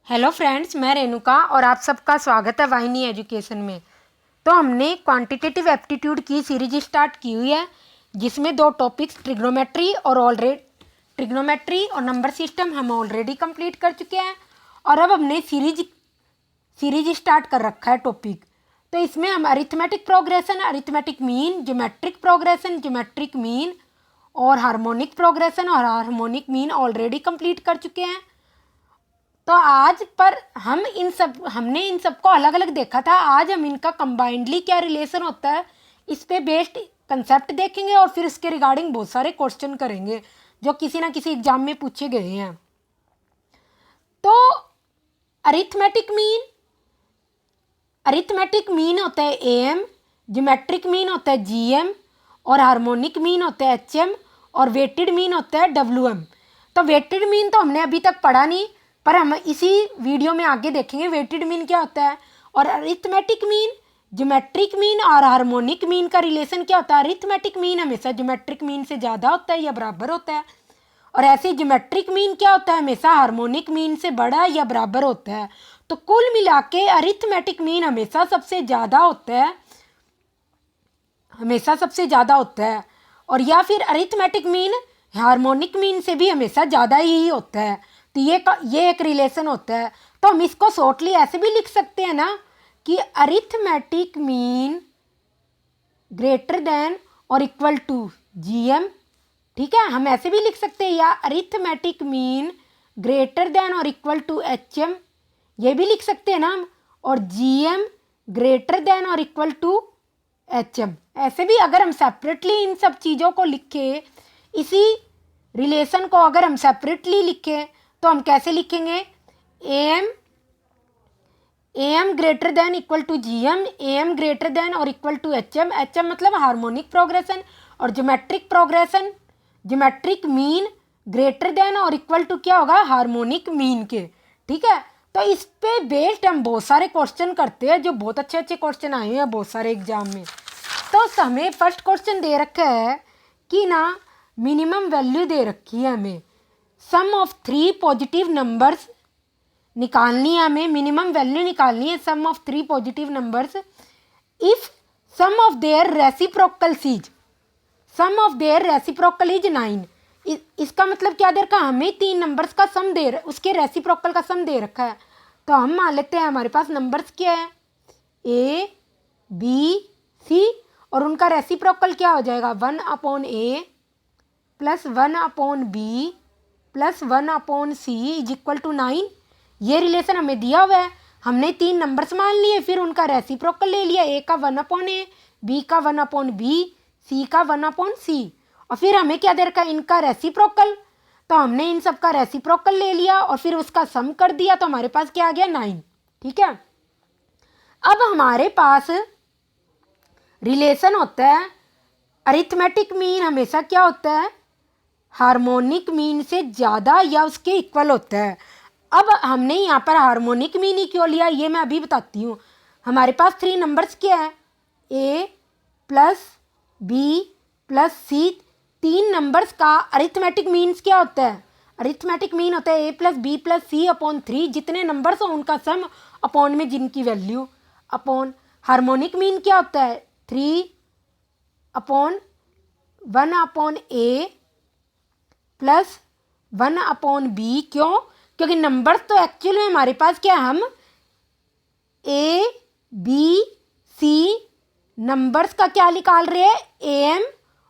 Hello friends, मैं रेणुका और आप सबका स्वागत है वाहिनी एजुकेशन में। तो हमने क्वांटिटेटिव एप्टीट्यूड की सीरीज स्टार्ट की हुई है, जिसमें दो टॉपिक्स ट्रिग्नोमेट्री और नंबर सिस्टम हम ऑलरेडी कंप्लीट कर चुके हैं। और अब हमने सीरीज स्टार्ट कर रखा है टॉपिक। तो इसमें हम arithmetic progression, arithmetic mean, geometric progression, geometric mean और हार्मोनिक प्रोग्रेशन और हार्मोनिक मीन ऑलरेडी कंप्लीट कर चुके हैं। तो आज पर हमने इन सबको अलग अलग देखा था। आज हम इनका कंबाइंडली क्या रिलेशन होता है, इस पे बेस्ड कंसेप्ट देखेंगे और फिर इसके रिगार्डिंग बहुत सारे क्वेश्चन करेंगे जो किसी ना किसी एग्जाम में पूछे गए हैं। तो अरिथमेटिक मीन होता है एम, ज्योमेट्रिक मीन होता है जीएम और हार्मोनिक मीन होता है एचएम और वेटेड मीन होता है डब्ल्यूएम। तो वेटेड मीन तो हमने अभी तक पढ़ा नहीं, पर हम इसी वीडियो में आगे देखेंगे वेटेड मीन क्या होता है। और अरिथमेटिक मीन, ज्योमेट्रिक मीन और हार्मोनिक मीन का रिलेशन क्या होता है। अरिथमेटिक मीन हमेशा ज्योमेट्रिक मीन से ज़्यादा होता है या बराबर होता है, और ऐसे ज्योमेट्रिक मीन क्या होता है, हमेशा हार्मोनिक मीन से बड़ा या बराबर होता है। तो कुल मिला के अरिथमेटिक मीन हमेशा सबसे ज़्यादा होता है, और या फिर अरिथमेटिक मीन हार्मोनिक मीन से भी हमेशा ज़्यादा ही होता है। तो ये एक रिलेशन होता है। तो हम इसको शॉर्टली ऐसे भी लिख सकते हैं ना कि अरिथमेटिक मीन ग्रेटर देन और इक्वल टू जीएम। ठीक है, हम ऐसे भी लिख सकते हैं, या अरिथमेटिक मीन ग्रेटर देन और इक्वल टू एचएम, ये भी लिख सकते हैं ना हम। और जीएम ग्रेटर देन और इक्वल टू एचएम, ऐसे भी अगर हम सेपरेटली इन सब चीज़ों को लिखें, इसी रिलेशन को अगर हम सेपरेटली लिखें तो हम कैसे लिखेंगे, M greater than equal to GM, M greater than और इक्वल टू एचएम। एचएम मतलब हार्मोनिक प्रोग्रेशन, और ज्योमेट्रिक मीन ग्रेटर देन और इक्वल टू क्या होगा, हार्मोनिक मीन के। ठीक है, तो इस पे बेस्ड हम बहुत सारे क्वेश्चन करते हैं, जो बहुत अच्छे अच्छे क्वेश्चन आए हैं बहुत सारे एग्जाम में। तो हमें फर्स्ट क्वेश्चन दे रखा है कि ना मिनिमम वैल्यू दे रखी है, हमें सम ऑफ 3 पॉजिटिव नंबर्स निकालनी है, हमें मिनिमम वैल्यू निकालनी है sum of 3 positive numbers if sum of their reciprocal is 9। इसका मतलब क्या दे रखा है, हमें 3 नंबर्स का सम उसके रेसिप्रोकल का सम दे रखा है। तो हम मान लेते हैं हमारे पास नंबर्स क्या है, ए बी सी, और उनका रेसिप्रोकल क्या हो जाएगा, 1/a plus 1/b plus 1/c is equal to 9। ये रिलेशन हमें दिया हुआ है, हमने 3 नंबर्स मान लिए, फिर उनका रेसिप्रोकल ले लिया, ए का 1/a, बी का 1/b, सी का 1/c, और फिर हमें क्या दे रखा है, इनका रेसिप्रोकल। तो हमने इन सब का रेसिप्रोकल ले लिया और फिर उसका सम कर दिया, तो हमारे पास क्या आ गया, 9। ठीक है, अब हमारे पास रिलेशन होता है, अरिथमेटिक मीन हमेशा क्या होता है, हार्मोनिक मीन से ज़्यादा या उसके इक्वल होता है। अब हमने यहाँ पर हार्मोनिक मीन ही क्यों लिया, ये मैं अभी बताती हूँ। हमारे पास 3 नंबर्स क्या है, ए प्लस बी प्लस सी, 3 नंबर्स का अरिथमेटिक मीन्स क्या होता है, अरिथमेटिक मीन होता है ए प्लस बी प्लस सी अपॉन 3, जितने नंबर्स हो उनका सम अपॉन में जिनकी वैल्यू अपॉन। हार्मोनिक मीन क्या होता है, 3/1/a प्लस 1/b। क्यों, क्योंकि नंबर्स तो एक्चुअल में हमारे पास क्या है, हम ए बी सी नंबर्स का क्या निकाल रहे हैं, एम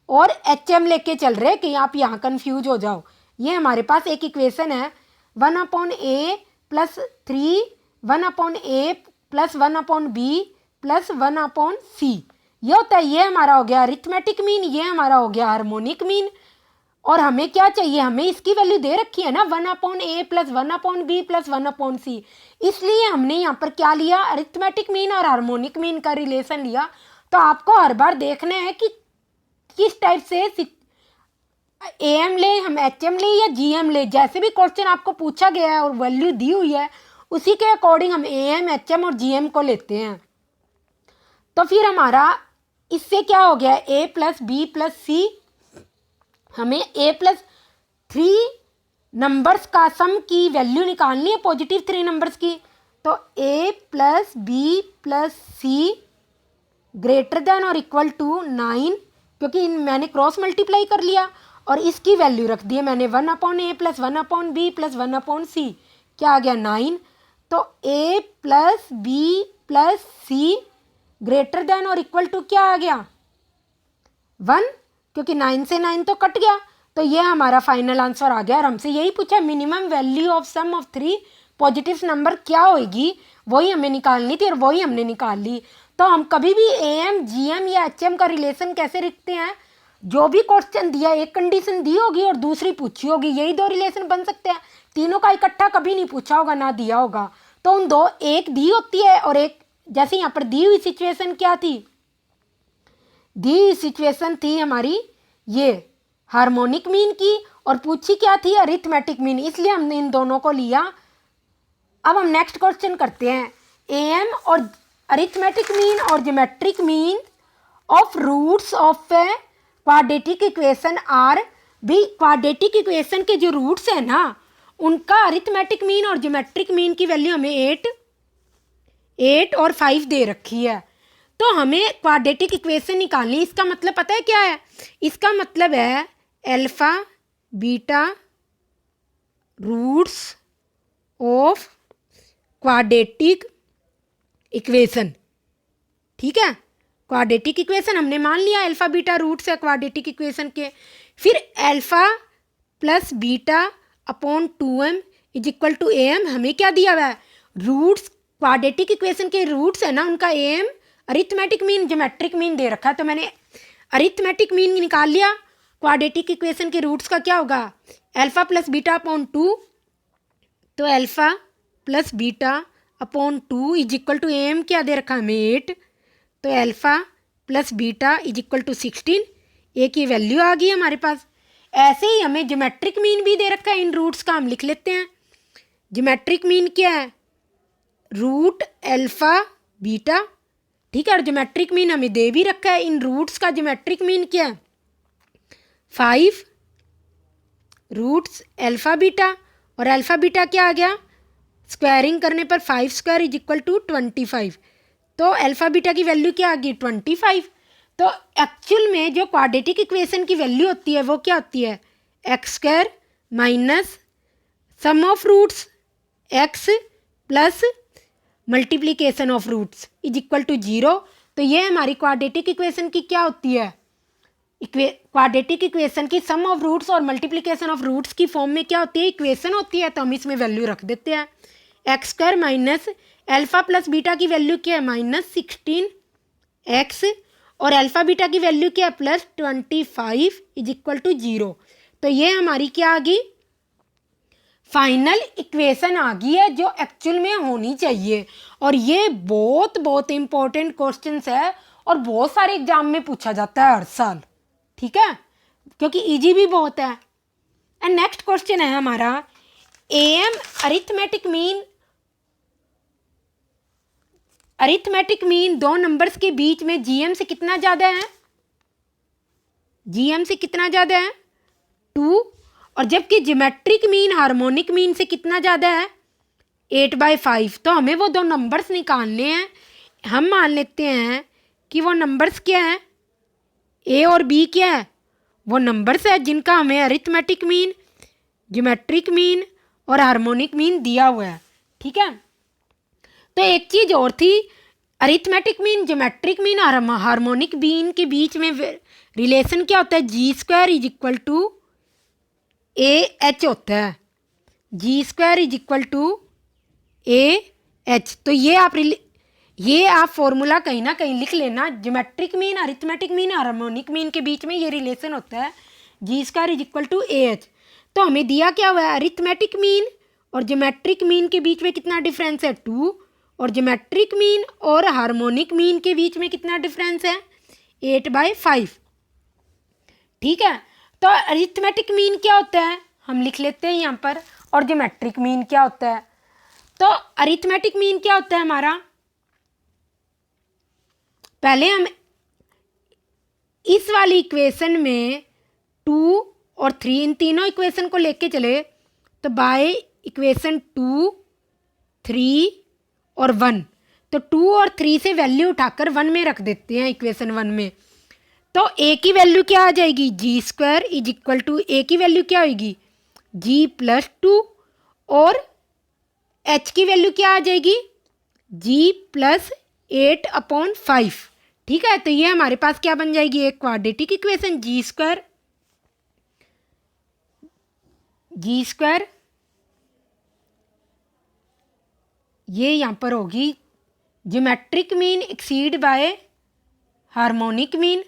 और एचएम लेके चल रहे हैं कि आप यहाँ कंफ्यूज हो जाओ। ये हमारे पास एक इक्वेशन है, 1/a plus 3, 1/a plus 1/b plus 1/c, ये होता है, ये हमारा हो गया अरिथमेटिक मीन, ये हमारा हो गया हार्मोनिक मीन। और हमें क्या चाहिए, हमें इसकी वैल्यू दे रखी है ना, 1/a plus 1/b plus 1/c, इसलिए हमने यहाँ पर क्या लिया, अरिथमेटिक मीन और हार्मोनिक मीन का रिलेशन लिया। तो आपको हर बार देखना है कि किस टाइप से एम ले, हम एचएम ले या जीएम ले, जैसे भी क्वेश्चन आपको पूछा गया है और वैल्यू दी हुई है उसी के अकॉर्डिंग हम एम एचएम और जीएम को लेते हैं। तो फिर हमारा इससे क्या हो गया, ए प्लस बी प्लस सी, हमें a प्लस 3 नंबर्स का सम की वैल्यू निकालनी है पॉजिटिव 3 नंबर्स की। तो a plus B plus C greater than और इक्वल टू 9, क्योंकि मैंने क्रॉस मल्टीप्लाई कर लिया और इसकी वैल्यू रख दी है मैंने 1/a plus 1/b plus 1/c, क्या आ गया 9। तो a plus B plus C greater than और इक्वल टू क्या आ गया 1, क्योंकि 9 से 9 तो कट गया। तो ये हमारा फाइनल आंसर आ गया और हमसे यही पूछा minimum value of sum of 3 positive number क्या होगी, वही हमें निकालनी थी और वही हमने निकाल ली। तो हम कभी भी AM GM या HM का रिलेशन कैसे रखते हैं, जो भी क्वेश्चन दिया एक कंडीशन दी होगी और दूसरी पूछी होगी, यही दो रिलेशन बन सकते हैं। तीनों का इकट्ठा कभी नहीं पूछा होगा ना दिया होगा। तो उन दो, एक दी होती है और एक, जैसे यहाँ पर दी हुई सिचुएशन क्या थी, दी हुई सिचुएशन थी हमारी ये हार्मोनिक मीन की और पूछी क्या थी अरिथमेटिक मीन, इसलिए हमने इन दोनों को लिया। अब हम नेक्स्ट क्वेश्चन करते हैं। AM और अरिथमेटिक मीन और geometric mean of roots of a quadratic equation are, भी क्वाड्रेटिक इक्वेशन के जो रूट्स है ना उनका अरिथमेटिक मीन और ज्योमेट्रिक मीन की वैल्यू हमें 8 और 5 दे रखी है। तो हमें क्वाड्रेटिक इक्वेशन निकालनी, इसका मतलब पता है क्या है, इसका मतलब है alpha beta roots of quadratic equation. ठीक है, क्वाड्रेटिक इक्वेशन हमने मान लिया अल्फा बीटा रूट्स है क्वाड्रेटिक इक्वेशन के। फिर alpha plus beta upon 2m is equal to am, हमें क्या दिया हुआ है रूट्स, क्वाड्रेटिक इक्वेशन के रूट्स है ना उनका am, arithmetic mean geometric mean दे रखा है। तो मैंने अरिथमेटिक मीन निकाल लिया, क्वाड्रेटिक इक्वेशन के रूट्स का क्या होगा अल्फा प्लस बीटा अपॉन 2, तो alpha plus beta upon 2 is equal to am क्या दे रखा है हमें 8, तो alpha plus beta is equal to 16, A की वैल्यू आ गई हमारे पास। ऐसे ही हमें ज्योमेट्रिक मीन भी दे रखा है, इन रूट्स का हम लिख लेते हैं। ज्योमेट्रिक मीन क्या है रूट अल्फा बीटा, ठीक है, और ज्योमेट्रिक मीन हमें दे भी रखा है। इन रूट्स का ज्योमेट्रिक मीन क्या है 5 रूट्स अल्फा बीटा, और अल्फा बीटा क्या आ गया स्क्वायरिंग करने पर 5 स्क्वायर इज इक्वल टू 25, तो अल्फा बीटा की वैल्यू क्या आ गई 25। तो एक्चुअल में जो क्वाड्रेटिक इक्वेशन की वैल्यू होती है वो क्या होती है X square minus sum of roots X plus multiplication of roots is equal to 0। तो ये हमारी क्वाड्रेटिक इक्वेशन की क्या होती है, क्वाड्रेटिक इक्वेशन की सम ऑफ रूट्स और मल्टीप्लिकेशन ऑफ रूट्स की फॉर्म में क्या होती है इक्वेशन होती है। तो हम इसमें वैल्यू रख देते हैं x square minus alpha plus beta की वैल्यू क्या है -16x और अल्फा बीटा की वैल्यू क्या है +25 इज इक्वल टू 0। तो ये हमारी क्या आ गई फाइनल इक्वेशन आ गई है जो एक्चुअल में होनी चाहिए। और ये बहुत बहुत इंपॉर्टेंट क्वेश्चन है और बहुत सारे एग्जाम में पूछा जाता है हर साल, ठीक है, क्योंकि इजी भी बहुत है। एंड नेक्स्ट क्वेश्चन है हमारा AM अरिथमेटिक मीन दो नंबर्स के बीच में GM से कितना ज़्यादा है, GM से कितना ज़्यादा है 2, और जबकि ज्योमेट्रिक मीन हार्मोनिक मीन से कितना ज़्यादा है 8/5। तो हमें वो दो नंबर्स निकालने हैं। हम मान लेते हैं कि वो नंबर्स क्या हैं A और B क्या है वो नंबर्स है जिनका हमें अरिथमेटिक मीन ज्योमेट्रिक मीन और हार्मोनिक मीन दिया हुआ है, ठीक है। तो एक चीज़ और थी अरिथमेटिक मीन ज्योमेट्रिक मीन और हार्मोनिक मीन के बीच में रिलेशन क्या होता है G² is equal to AH होता है, G² is equal to AH। तो ये आप फॉर्मूला कहीं ना कहीं लिख लेना, geometric mean arithmetic mean harmonic mean के बीच में ये रिलेशन होता है G² is equal to AH। तो हमें दिया क्या हुआ है अरिथमेटिक मीन और ज्योमेट्रिक मीन के बीच में कितना डिफरेंस है 2, और ज्योमेट्रिक मीन और हार्मोनिक मीन के बीच में कितना डिफरेंस है 8/5, ठीक है। तो अरिथमेटिक मीन क्या होता है हम लिख लेते हैं यहाँ पर, और ज्योमेट्रिक मीन क्या होता है। तो अरिथमेटिक मीन क्या होता है हमारा, पहले हम इस वाली इक्वेशन में 2 और 3 इन तीनों इक्वेशन को लेके चले तो बाय इक्वेशन 2, 3 और 1, तो 2 और 3 से वैल्यू उठाकर 1 में रख देते हैं, इक्वेशन 1 में। तो ए की वैल्यू क्या आ जाएगी, जी square is equal to A की वैल्यू क्या होगी, जी प्लस 2, और एच की वैल्यू क्या आ जाएगी, जी प्लस 8/5। ठीक है, तो ये हमारे पास क्या बन जाएगी, एक क्वाड्रेटिक इक्वेशन, जी स्क्वायर ये यहाँ पर होगी geometric mean exceed by harmonic mean.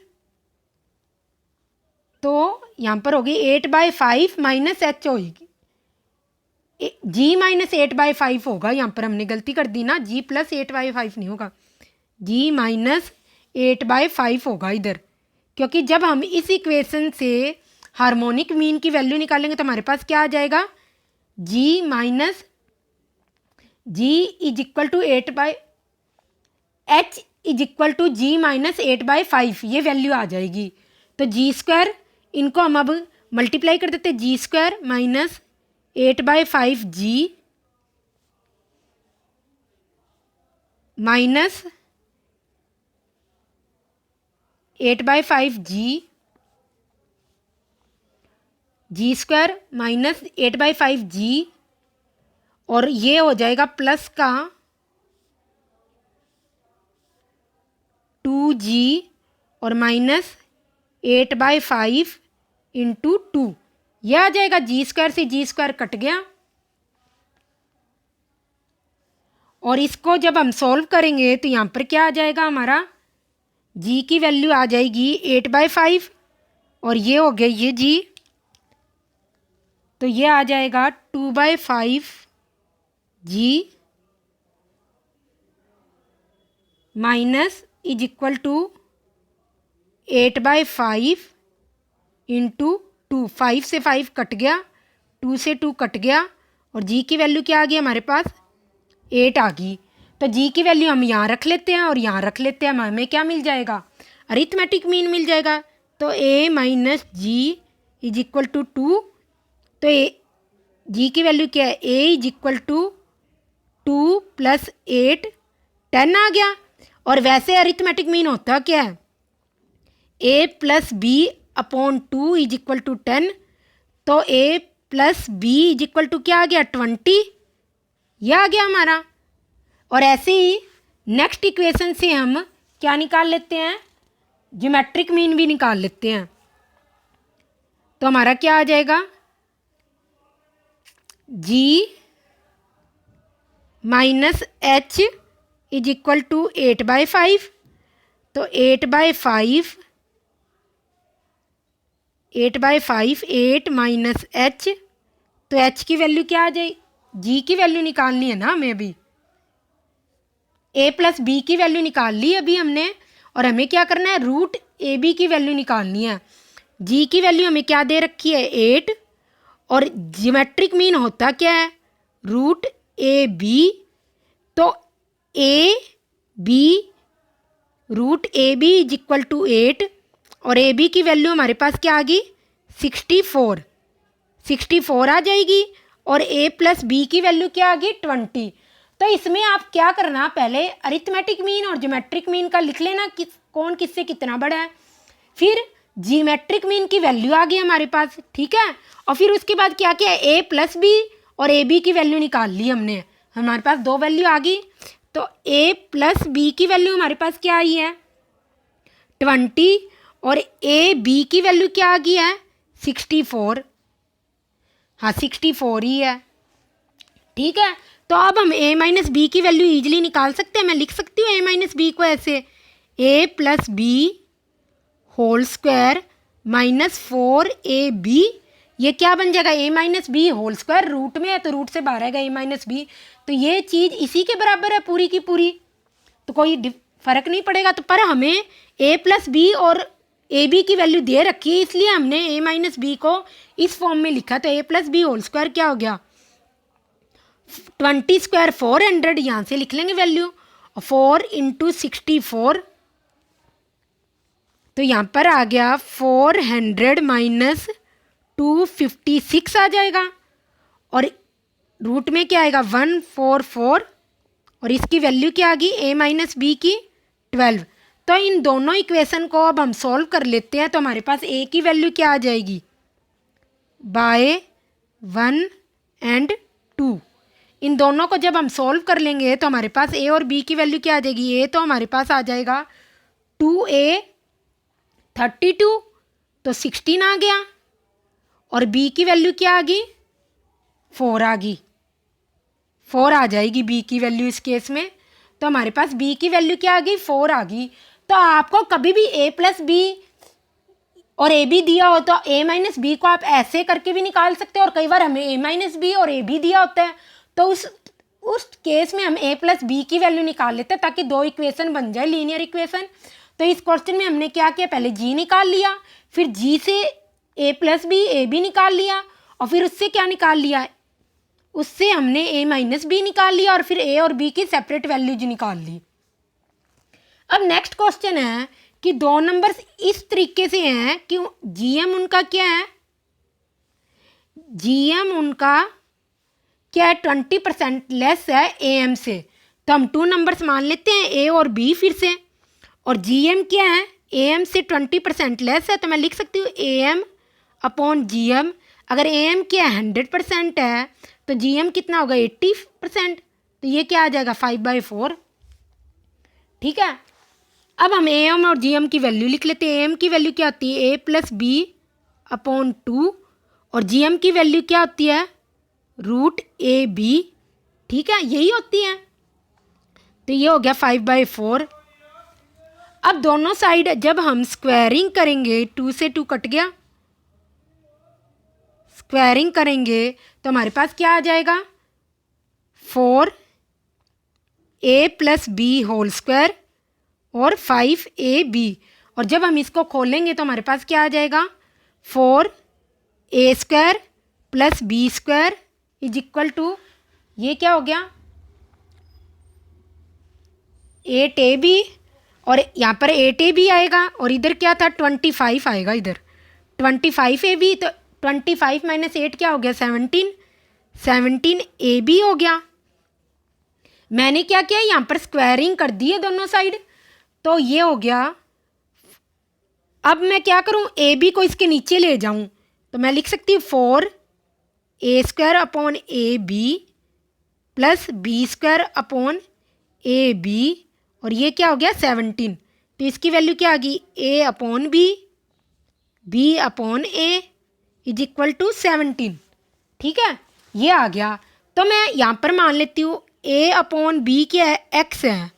तो यहाँ पर होगी 8/5 माइनस एच होगी, जी माइनस 8/5 होगा, यहाँ पर हमने गलती कर दी ना, जी प्लस 8/5 नहीं होगा, जी माइनस 8/5 होगा इधर, क्योंकि जब हम इस इक्वेशन से हार्मोनिक मीन की वैल्यू निकालेंगे तो हमारे पास क्या आ जाएगा, G minus G is equal to H is equal to G minus 8/5, ये वैल्यू आ जाएगी। तो जी स्क्वायर, इनको हम अब मल्टीप्लाई कर देते हैं, जी स्क्वायर माइनस 8/5 जी माइनस 8/5 जी स्क्वायर माइनस 8/5 जी, और ये हो जाएगा प्लस का 2g और माइनस 8/5 इंटू 2, यह आ जाएगा, जी स्क्वायर से जी स्क्वायर कट गया, और इसको जब हम सॉल्व करेंगे तो यहाँ पर क्या आ जाएगा हमारा, जी की वैल्यू आ जाएगी 8/5 और ये हो गया ये जी, तो ये आ जाएगा 2/5 G minus is equal to 8/5 into 2, 5 से 5 कट गया, 2 से 2 कट गया, और जी की वैल्यू क्या आ गई हमारे पास, 8 आ गई। तो जी की वैल्यू हम यहाँ रख लेते हैं और यहाँ रख लेते हैं, हमें क्या मिल जाएगा, अरिथमेटिक मीन मिल जाएगा। तो a minus G is equal to 2, तो जी की वैल्यू क्या है, a इज इक्वल टू 2 + 8, 10 आ गया। और वैसे अरिथमेटिक मीन होता क्या है, a + b/2 is equal to 10, तो a + b is equal to क्या आ गया, 20, यह आ गया हमारा। और ऐसे ही नेक्स्ट इक्वेशन से हम क्या निकाल लेते हैं, ज्योमेट्रिक मीन भी निकाल लेते हैं। तो हमारा क्या आ जाएगा, g minus h is equal to 8/5, तो 8/5 8 माइनस h, तो h की वैल्यू क्या आ जाए, g की वैल्यू निकालनी है ना हमें अभी, a + b की वैल्यू निकाल ली अभी हमने, और हमें क्या करना है, रूट AB की वैल्यू निकालनी है। g की वैल्यू हमें क्या दे रखी है, 8, और ज्योमेट्रिक मीन होता क्या है, रूट AB, तो AB root AB is equal to 8, और AB की वैल्यू हमारे पास क्या आ गई, 64 आ जाएगी, और a + b की वैल्यू क्या आ गई, 20। तो इसमें आप क्या करना, पहले अरिथमेटिक मीन और ज्योमेट्रिक मीन का लिख लेना कि कौन किससे कितना बड़ा है, फिर ज्योमेट्रिक मीन की वैल्यू आ गई हमारे पास, ठीक है, और फिर उसके बाद क्या किया, a + b और AB की वैल्यू निकाल ली हमने, हमारे पास 2 वैल्यू आ गई। तो a + b की वैल्यू हमारे पास क्या आई है, 20, और AB की वैल्यू क्या आ गई है, 64, हाँ 64 ही है, ठीक है। तो अब हम a - b की वैल्यू ईजिली निकाल सकते हैं, मैं लिख सकती हूँ a - b को ऐसे, a + b whole square minus 4ab, ये क्या बन जाएगा, a - b whole square, root में है तो रूट से बाहर आएगा a - b, तो ये चीज़ इसी के बराबर है पूरी की पूरी, तो कोई फर्क नहीं पड़ेगा। तो पर हमें a + b और ab की वैल्यू दे रखी है, इसलिए हमने a - b को इस फॉर्म में लिखा, तो a + b होल स्क्वायर क्या हो गया, 20 स्क्वायर 400, यहाँ से लिख लेंगे वैल्यू, 4 × 64, तो यहाँ पर आ गया 400 - 256 आ जाएगा, और रूट में क्या आएगा 144 और इसकी वैल्यू क्या आ गई a माइनस बी की 12। तो इन दोनों इक्वेशन को अब हम सॉल्व कर लेते हैं। तो हमारे पास a की वैल्यू क्या आ जाएगी बाय 1 एंड 2। इन दोनों को जब हम सॉल्व कर लेंगे तो हमारे पास a और b की वैल्यू क्या आ जाएगी। a तो हमारे पास आ जाएगा 2a 32 तो 16 आ गया और b की वैल्यू क्या आ गई 4 आ गई। 4 आ जाएगी b की वैल्यू इस केस में। तो हमारे पास b की वैल्यू क्या आ गई 4 आ गई। तो आपको कभी भी a प्लस बी और ए बी दिया हो तो a माइनस बी को आप ऐसे करके भी निकाल सकते हो और कई बार हमें a माइनस बी और a भी दिया होता है तो उस केस में हम a प्लस बी की वैल्यू निकाल लेते हैं ताकि दो इक्वेशन बन जाए लीनियर इक्वेशन। तो इस क्वेश्चन में हमने क्या किया पहले g निकाल लिया फिर g से a plus b a b निकाल लिया और फिर उससे क्या निकाल लिया उससे हमने a माइनस बी निकाल लिया और फिर a और b की सेपरेट वैल्यूज निकाल ली। अब नेक्स्ट क्वेश्चन है कि दो नंबर्स इस तरीके से हैं कि जीएम उनका क्या है जीएम उनका क्या है 20% लेस है एएम से। तो हम 2 नंबर्स मान लेते हैं ए और बी फिर से और जीएम क्या है एएम से 20% लेस है। तो मैं लिख सकती हूँ एएम अपॉन जीएम। अगर एएम क्या 100% है तो जीएम कितना होगा 80%। तो ये क्या आ जाएगा 5/4। ठीक है। अब हम एएम और जीएम की वैल्यू लिख लेते हैं। एएम की वैल्यू क्या होती है a प्लस बी अपॉन 2 और जीएम की वैल्यू क्या होती है रूट ए बी। ठीक है यही होती है। तो ये हो गया 5/4। अब दोनों साइड जब हम स्क्वायरिंग करेंगे 2 से 2 कट गया स्क्वायरिंग करेंगे तो हमारे पास क्या आ जाएगा 4a plus B whole square और 5ab और जब हम इसको खोलेंगे तो हमारे पास क्या आ जाएगा 4a square plus b square is equal to ये क्या हो गया 8ab और यहाँ पर 8ab आएगा और इधर क्या था 25 आएगा इधर 25ab। तो 25 माइनस 8 क्या हो गया 17ab हो गया। मैंने क्या किया यहाँ पर स्क्वायरिंग कर दी है दोनों साइड तो ये हो गया। अब मैं क्या करूँ ए बी को इसके नीचे ले जाऊँ तो मैं लिख सकती हूँ 4a square upon a b plus b square upon a b और ये क्या हो गया 17। तो इसकी वैल्यू क्या आ गई a upon b upon a is equal to 17। ठीक है ये आ गया। तो मैं यहाँ पर मान लेती हूँ a अपॉन बी क्या है x है।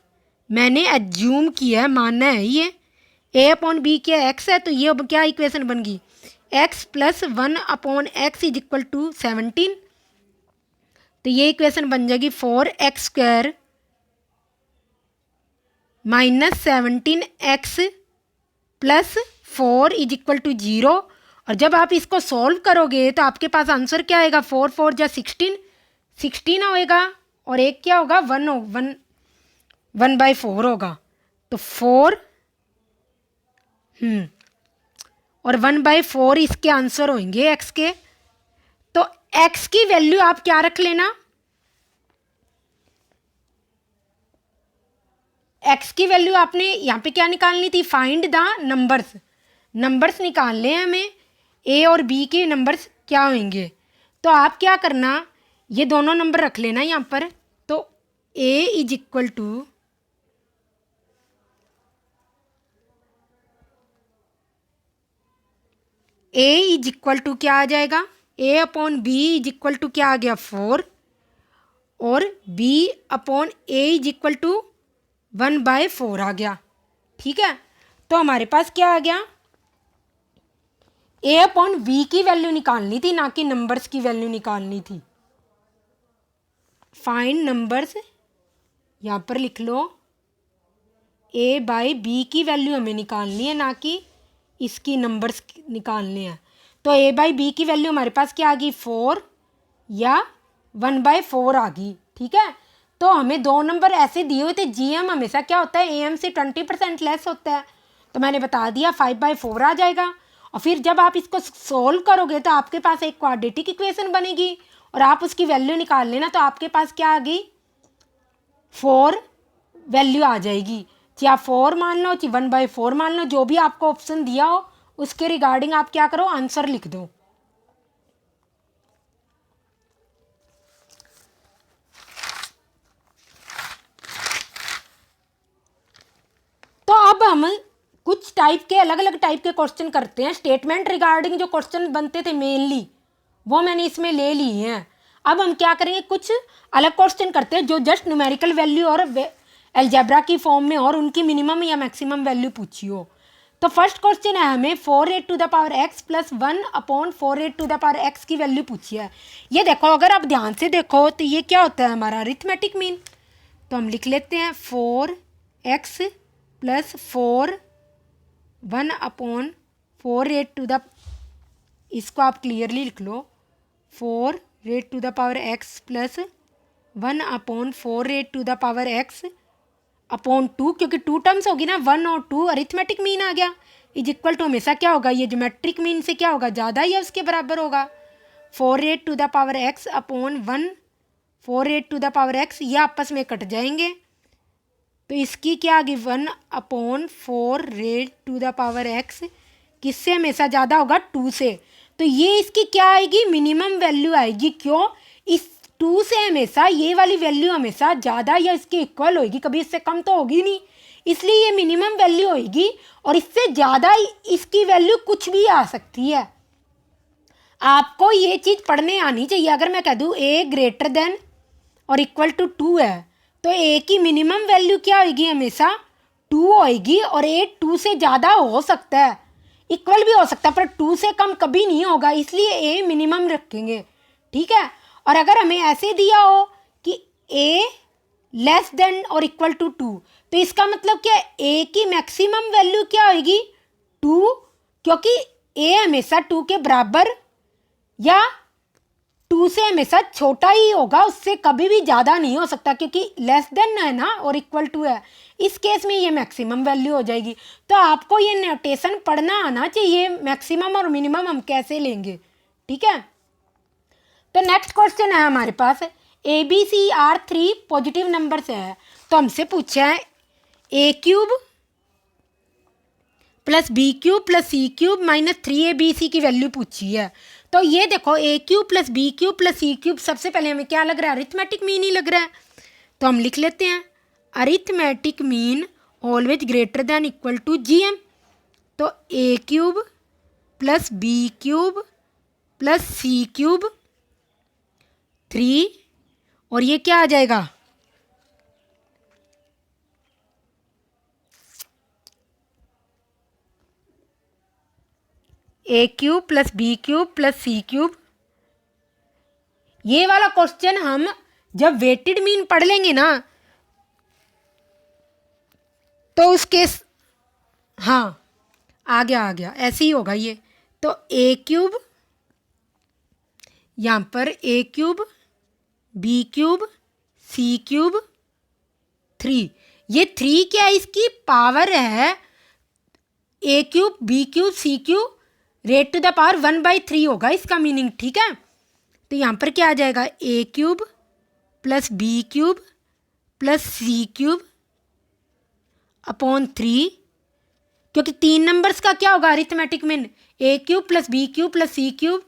मैंने एज्यूम किया है मानना है ये a अपॉन बी क्या x है। तो ये अब क्या इक्वेशन बन गई x plus 1 upon x is equal to 17। तो ये इक्वेशन बन जाएगी 4x square minus 17x plus 4 is equal to 0। और जब आप इसको सॉल्व करोगे तो आपके पास आंसर क्या आएगा 4 4 जा 16 होएगा और एक क्या होगा 1/4 होगा। तो 4 और 1/4 इसके आंसर होंगे x के। तो x की वैल्यू आप क्या रख लेना x की वैल्यू आपने यहाँ पे क्या निकालनी थी फाइंड द नंबर्स निकालने हैं हमें a और b के नंबर्स क्या होंगे। तो आप क्या करना ये दोनों नंबर रख लेना यहाँ पर। तो a इज इक्वल टू क्या आ जाएगा a upon b is equal to क्या आ गया 4 और b upon a is equal to 1/4 आ गया। ठीक है। तो हमारे पास क्या आ गया a अपॉन बी की वैल्यू निकालनी थी ना कि नंबर्स की वैल्यू निकालनी थी। फाइंड नंबर्स यहाँ पर लिख लो a बाई बी की वैल्यू हमें निकालनी है ना कि इसकी नंबर्स निकालने हैं। तो a बाई बी की वैल्यू हमारे पास क्या आ गई 4 या 1/4 आ गई। ठीक है। तो हमें दो नंबर ऐसे दिए हुए थे जीएम हमेशा क्या होता है एएम से 20% लेस होता है। तो मैंने बता दिया 5/4 आ जाएगा और फिर जब आप इसको सोल्व करोगे तो आपके पास एक क्वाड्रेटिक इक्वेशन बनेगी और आप उसकी वैल्यू निकाल लेना, तो आपके पास क्या आ गई, 4 वैल्यू आ जाएगी। चाहे आप 4 मान लो, चाहे 1/4 मान लो, जो भी आपको ऑप्शन दिया हो उसके रिगार्डिंग आप क्या करो, आंसर लिख दो। तो अब हम कुछ टाइप के, अलग अलग टाइप के क्वेश्चन करते हैं। स्टेटमेंट रिगार्डिंग जो क्वेश्चन बनते थे मेनली, वो मैंने इसमें ले ली हैं। अब हम क्या करेंगे, कुछ अलग क्वेश्चन करते हैं जो जस्ट न्यूमेरिकल वैल्यू और अलजेब्रा की फॉर्म में और उनकी मिनिमम या मैक्सिमम वैल्यू पूछी हो। तो फर्स्ट क्वेश्चन है हमें 4a⁴x + 1/4a⁴x की वैल्यू पूछी है। ये देखो, अगर आप ध्यान से देखो तो ये क्या होता है, हमारा अरिथमेटिक मीन। तो हम लिख लेते हैं 4x + 4 1/4 इसको आप क्लियरली लिख लो, 4x + 1/4x अपॉन 2, क्योंकि 2 टर्म्स होगी ना, 1 और 2, अरिथमेटिक मीन आ गया। इज इक्वल टू हमेशा क्या होगा, ये ज्योमेट्रिक मीन से क्या होगा, ज़्यादा या उसके बराबर होगा। 4x अपॉन 1/4x, ये आपस में कट जाएंगे, तो इसकी क्या आ गई, 1/4x, किससे हमेशा ज़्यादा होगा, 2 से। तो ये इसकी क्या आएगी, मिनिमम वैल्यू आएगी। क्यों, इस 2 से हमेशा ये वाली वैल्यू हमेशा ज़्यादा या इसके इक्वल होगी, कभी इससे कम तो होगी नहीं, इसलिए ये मिनिमम वैल्यू होगी। और इससे ज़्यादा इसकी वैल्यू कुछ भी आ सकती है। आपको ये चीज़ पढ़ने आनी चाहिए। अगर मैं कह दूँ a और इक्वल टू 2 है, तो a की मिनिमम वैल्यू क्या होगी, हमेशा 2 होगी, और a 2 से ज़्यादा हो सकता है, इक्वल भी हो सकता है, पर 2 से कम कभी नहीं होगा, इसलिए a मिनिमम रखेंगे। ठीक है। और अगर हमें ऐसे दिया हो कि a < और इक्वल टू 2, तो इसका मतलब क्या है, a की मैक्सिमम वैल्यू क्या होगी, 2, क्योंकि a हमेशा 2 के बराबर या 2 से हमेशा छोटा ही होगा, उससे कभी भी ज़्यादा नहीं हो सकता, क्योंकि < है ना और इक्वल टू है। इस केस में ये मैक्सिमम वैल्यू हो जाएगी। तो आपको ये नोटेशन पढ़ना आना चाहिए, मैक्सिमम और मिनिमम हम कैसे लेंगे। ठीक है। तो नेक्स्ट क्वेश्चन है हमारे पास, ABC आर 3 पॉजिटिव नंबर से है। तो हमसे पूछा है a³ + b³ + c³ - 3abc की वैल्यू पूछी है। तो ये देखो, a³ + b³ + c³ सबसे पहले हमें क्या लग रहा है, अरिथमेटिक मीन ही लग रहा है। तो हम लिख लेते हैं arithmetic mean always greater than equal to GM। तो a³ + b³ + c³ 3, और ये क्या आ जाएगा, a³ + b³ + c³। ये वाला क्वेश्चन हम जब वेटेड मीन पढ़ लेंगे ना, तो उसके, हाँ आ गया, ऐसे ही होगा ये। तो a³ यहाँ पर a³ b³ c³ 3, ये 3 क्या है, इसकी पावर है, a³ b³ c³ ⁻³ 1/3 होगा इसका मीनिंग। ठीक है। तो यहाँ पर क्या आ जाएगा, a³ + b³ + c³ अपॉन 3, क्योंकि 3 नंबर्स का क्या होगा arithmetic mean, a³ + b³ + c³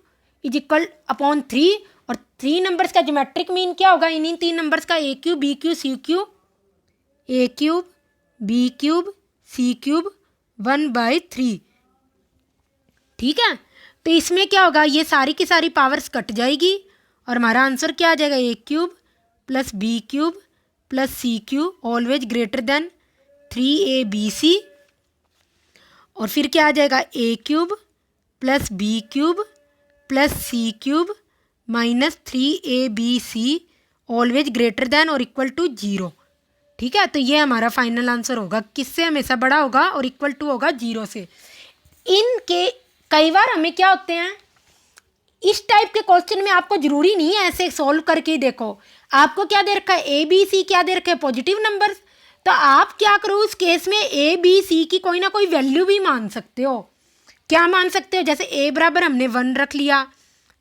is equal upon 3, और 3 नंबर्स का ज्योमेट्रिक मीन क्या होगा, इन्हीं 3 नंबर्स का a³ b³ c³ a³ b³ c³ 1/3। ठीक है। तो इसमें क्या होगा, ये सारी की सारी पावर्स कट जाएगी, और हमारा आंसर क्या आ जाएगा, a³ + b³ + c³ always greater then 3abc, और फिर क्या आ जाएगा, a³ + b³ + c³ - 3abc always greater than और इक्वल टू 0। ठीक है। तो ये हमारा फाइनल आंसर होगा, किससे हमेशा बड़ा होगा, और इक्वल टू होगा 0 से। इनके कई बार हमें क्या होते हैं, इस टाइप के क्वेश्चन में आपको जरूरी नहीं है ऐसे सोल्व करके देखो, आपको क्या दे रखा है, ABC क्या दे रखा है, पॉजिटिव नंबर्स। तो आप क्या करो, उस केस में ABC की कोई ना कोई वैल्यू भी मान सकते हो। क्या मान सकते हो, जैसे a बराबर हमने 1 रख लिया,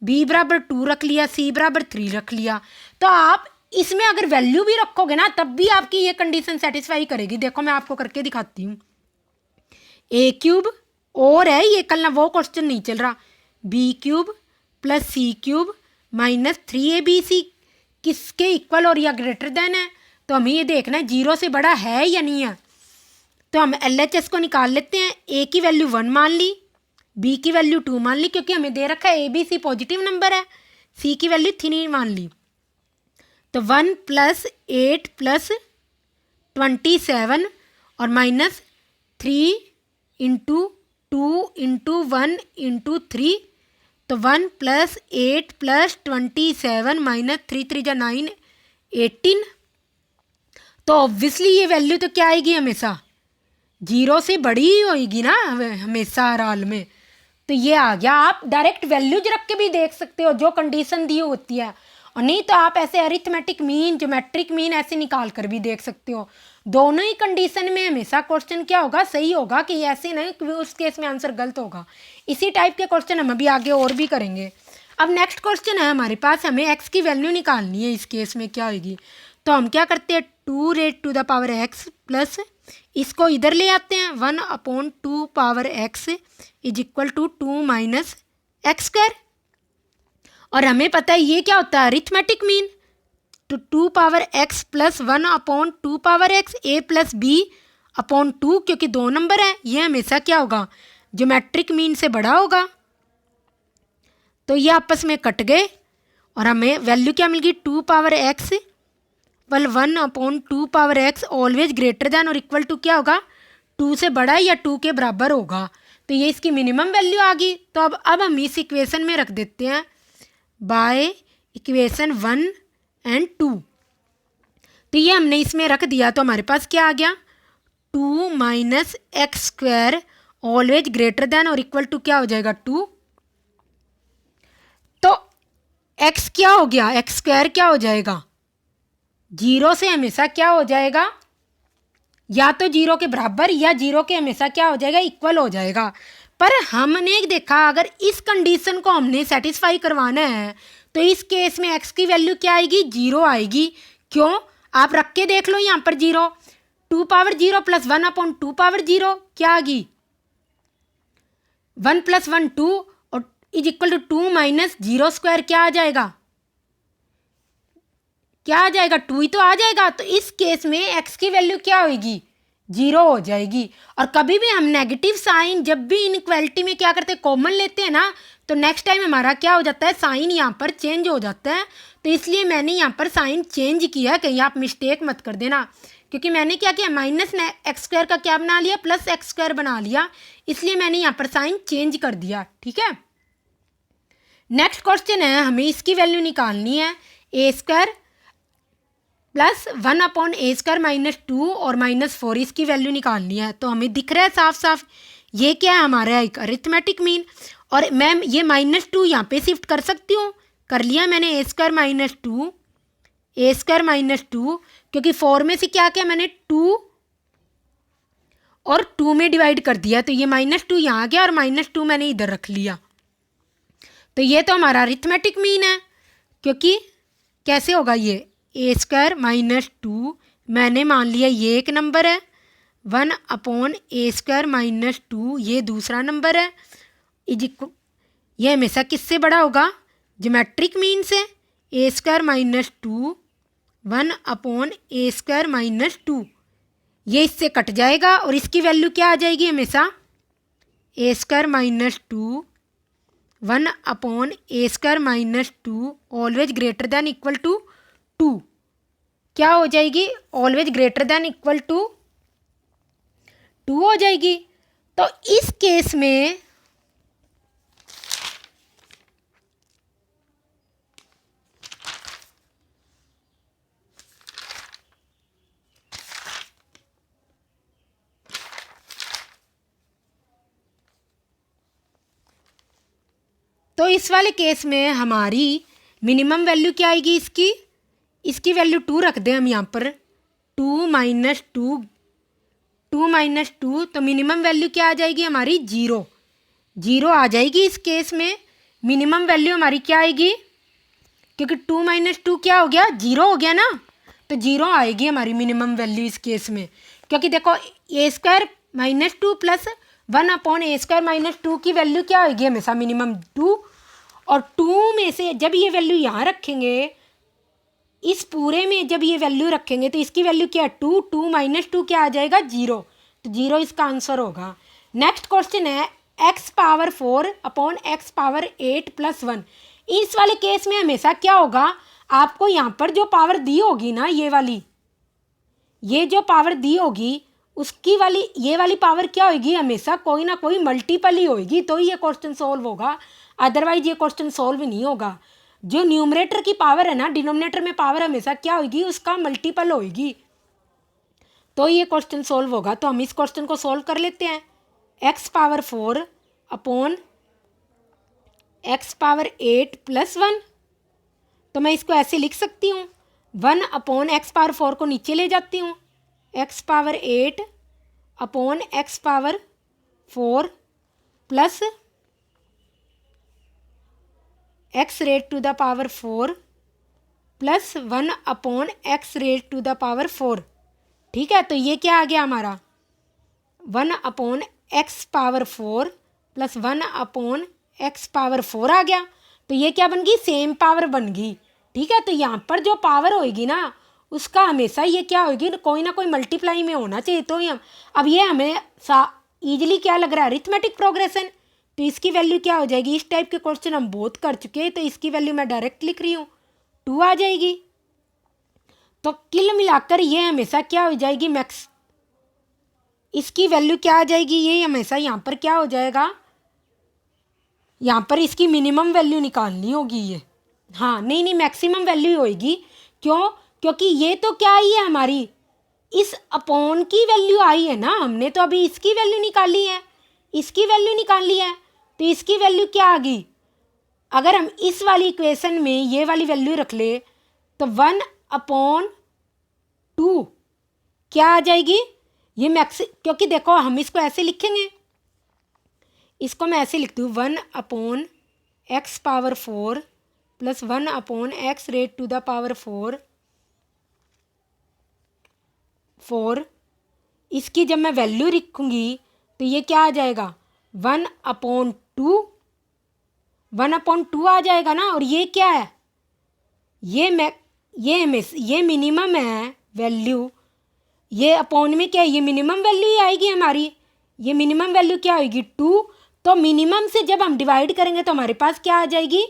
बी बराबर 2 रख लिया, सी बराबर 3 रख लिया। तो आप इसमें अगर वैल्यू भी रखोगे ना तब भी आपकी ये कंडीशन सेटिस्फाई करेगी। देखो मैं आपको करके दिखाती हूँ। ए क्यूब और है ये, कल ना वो क्वेश्चन नहीं चल रहा, बी क्यूब प्लस सी क्यूब माइनस 3abc किसके इक्वल और या ग्रेटर देन है। तो हमें ये देखना है 0 से बड़ा है या नहीं है। तो हम LHS को निकाल लेते हैं। ए की वैल्यू 1 मान ली, बी की वैल्यू 2 मान ली क्योंकि हमें दे रखा है ABC पॉजिटिव नंबर है, सी की वैल्यू 3 मान ली। तो 1 + 8 + 27 और माइनस 3 × 2 × 1 × 3। तो 1 + 8 + 27 माइनस 3 3 जा 9 18। तो ऑब्वियसली ये वैल्यू तो क्या आएगी, हमेशा 0 से बड़ी ही होएगी ना, हमेशा हर हाल में। तो ये आ गया। आप डायरेक्ट वैल्यूज रख के भी देख सकते हो जो कंडीशन दी होती है, और नहीं तो आप ऐसे अरिथमेटिक मीन, ज्योमेट्रिक मीन ऐसे निकाल कर भी देख सकते हो। दोनों ही कंडीशन में हमेशा क्वेश्चन क्या होगा, सही होगा, कि ऐसे नहीं कि उस केस में आंसर गलत होगा। इसी टाइप के क्वेश्चन हम अभी आगे और भी करेंगे। अब नेक्स्ट क्वेश्चन है हमारे पास, हमें x की वैल्यू निकालनी है। इस केस में क्या होगी, तो हम क्या करते हैं 2x प्लस इसको इधर ले आते हैं 1/2x = 2 - x²। और हमें पता है ये क्या होता है, अरिथमेटिक मीन। तो 2x plus 1/2x a + b/2, क्योंकि 2 नंबर है, ये हमेशा क्या होगा, ज्योमेट्रिक मीन से बड़ा होगा। तो ये आपस में कट गए और हमें वैल्यू क्या मिल गई, 2x = 1/2x always greater then और इक्वल टू क्या होगा, 2 से बड़ा या 2 के बराबर होगा। तो ये इसकी मिनिमम वैल्यू आ गई। तो अब हम इस इक्वेशन में रख देते हैं बाय इक्वेशन 1 और 2। तो ये हमने इसमें रख दिया, तो हमारे पास क्या आ गया, 2 - x² ऑलवेज ग्रेटर दैन और इक्वल टू क्या हो जाएगा, 2। तो x क्या हो गया, x² क्या हो जाएगा, 0 से हमेशा क्या हो जाएगा, या तो 0 के बराबर या 0 के हमेशा क्या हो जाएगा, इक्वल हो जाएगा। पर हमने देखा अगर इस कंडीशन को हमने सेटिस्फाई करवाना है तो इस केस में x की वैल्यू क्या आएगी, 0 आएगी। क्यों, आप रख के देख लो यहाँ पर 0, 2 पावर 0 प्लस 1/2 पावर 0 क्या आ गई, 1 + 1 2 और = 2 - 0² क्या आ जाएगा, क्या आ जाएगा, 2 ही तो आ जाएगा। तो इस केस में x की वैल्यू क्या होगी, 0 हो जाएगी। और कभी भी हम नेगेटिव साइन जब भी इनइक्वालिटी में क्या करते हैं, कॉमन लेते हैं ना, तो नेक्स्ट टाइम हमारा क्या हो जाता है, साइन यहाँ पर चेंज हो जाता है। तो इसलिए मैंने यहाँ पर साइन चेंज किया, कहीं आप मिस्टेक मत कर देना, क्योंकि मैंने क्या किया, -x² का क्या बना लिया, +x² बना लिया, इसलिए मैंने यहाँ पर साइन चेंज कर दिया। ठीक है, नेक्स्ट क्वेश्चन है, हमें इसकी वैल्यू निकालनी है, a² प्लस 1/a² - 2 और -4 इसकी वैल्यू निकालनी है। तो हमें दिख रहा है साफ साफ ये क्या है, हमारा एक अरिथमेटिक मीन। और मैम ये -2 यहाँ पे शिफ्ट कर सकती हूँ, कर लिया मैंने, a² - 2 a² - 2, क्योंकि 4 में से क्या किया मैंने, 2 और 2 में डिवाइड कर दिया, तो ये -2 यहाँ आ गया और -2 मैंने इधर रख लिया। तो ये तो हमारा अरिथमेटिक मीन है, क्योंकि कैसे होगा ये, a² - 2 मैंने मान लिया ये एक नंबर है, 1/a² - 2 ये दूसरा नंबर है, ये हमेशा किससे बड़ा होगा, ज्योमेट्रिक मीन से, a² - 2 1/a² - 2 ये इससे कट जाएगा और इसकी वैल्यू क्या आ जाएगी, हमेशा a² - 2 1/a² - 2 always greater than equal to 2 क्या हो जाएगी, always greater than equal to 2 हो जाएगी। तो इस केस में तो इस वाले केस में हमारी मिनिमम वैल्यू क्या आएगी, इसकी वैल्यू 2 रख दें हम यहाँ पर, 2 - 2 तो मिनिमम वैल्यू क्या आ जाएगी हमारी, 0 आ जाएगी इस केस में। मिनिमम वैल्यू हमारी क्या आएगी, क्योंकि 2 माइनस 2 क्या हो गया, 0 हो गया ना, तो 0 आएगी हमारी मिनिमम वैल्यू इस केस में। क्योंकि देखो ए स्क्वायर माइनस 2 प्लस 1 अपॉन ए स्क्वायर माइनस 2 की वैल्यू क्या होगी हमेशा मिनिमम 2, और 2 में से जब ये वैल्यू यहाँ रखेंगे, इस पूरे में जब ये वैल्यू रखेंगे तो इसकी वैल्यू क्या है 2, 2 माइनस 2 क्या आ जाएगा 0, तो 0 इसका आंसर होगा। नेक्स्ट क्वेश्चन है x power 4 upon x power 8 plus 1। इस वाले केस में हमेशा क्या होगा, आपको यहाँ पर जो पावर दी होगी ना, ये जो पावर दी होगी उसकी वाली ये वाली पावर क्या होगी, हमेशा कोई ना कोई मल्टीपल ही होगी, तो ये क्वेश्चन सॉल्व होगा, अदरवाइज ये क्वेश्चन सॉल्व नहीं होगा। जो न्यूमरेटर की पावर है ना, डिनोमिनेटर में पावर हमेशा क्या होगी, उसका मल्टीपल होगी, तो ये क्वेश्चन सॉल्व होगा। तो हम इस क्वेश्चन को सॉल्व कर लेते हैं। x power 4 upon x power 8 plus 1, तो मैं इसको ऐसे लिख सकती हूँ, 1 अपॉन x पावर 4 को नीचे ले जाती हूँ, x power 8 upon x power 4 plus x raise to the power 4 plus 1 upon x raise to the power 4। ठीक है, तो ये क्या आ गया हमारा 1 upon x power 4 plus 1 upon x power 4 आ गया। तो ये क्या बन गई, सेम पावर बन गई। ठीक है, तो यहाँ पर जो पावर होगी ना, उसका हमेशा ये क्या होगी, कोई ना कोई मल्टीप्लाई में होना चाहिए। तो अब ये हमें ईजिली क्या लग रहा है, अरिथमेटिक प्रोग्रेशन, तो इसकी वैल्यू क्या हो जाएगी। इस टाइप के क्वेश्चन हम बहुत कर चुके हैं, तो इसकी वैल्यू मैं डायरेक्ट लिख रही हूँ, 2 आ जाएगी। तो किल मिलाकर ये हमेशा क्या हो जाएगी, मैक्स, इसकी वैल्यू क्या आ जाएगी, ये हमेशा यहाँ पर क्या हो जाएगा, यहाँ पर इसकी मिनिमम वैल्यू निकालनी होगी ये, हाँ नहीं मैक्सिमम वैल्यू होगी। क्यों, क्योंकि ये तो क्या आई है हमारी, इस अपॉन की वैल्यू आई है ना, हमने तो अभी इसकी वैल्यू निकाली है, इसकी वैल्यू निकाली है, तो इसकी वैल्यू क्या आ गई। अगर हम इस वाली इक्वेशन में ये वाली वैल्यू रख ले तो 1 अपॉन 2 क्या आ जाएगी, ये मैक्स, क्योंकि देखो हम इसको ऐसे लिखेंगे, इसको मैं ऐसे लिखती हूँ 1 upon x power 4 plus 1 upon x raise to the power 4। इसकी जब मैं वैल्यू लिखूँगी तो ये क्या आ जाएगा 1 अपॉन 2 आ जाएगा ना। और ये क्या है, ये मिनिमम है वैल्यू, ये अपॉन में क्या है, ये मिनिमम वैल्यू ही आएगी हमारी। ये मिनिमम वैल्यू क्या होगी 2, तो मिनिमम से जब हम डिवाइड करेंगे तो हमारे पास क्या आ जाएगी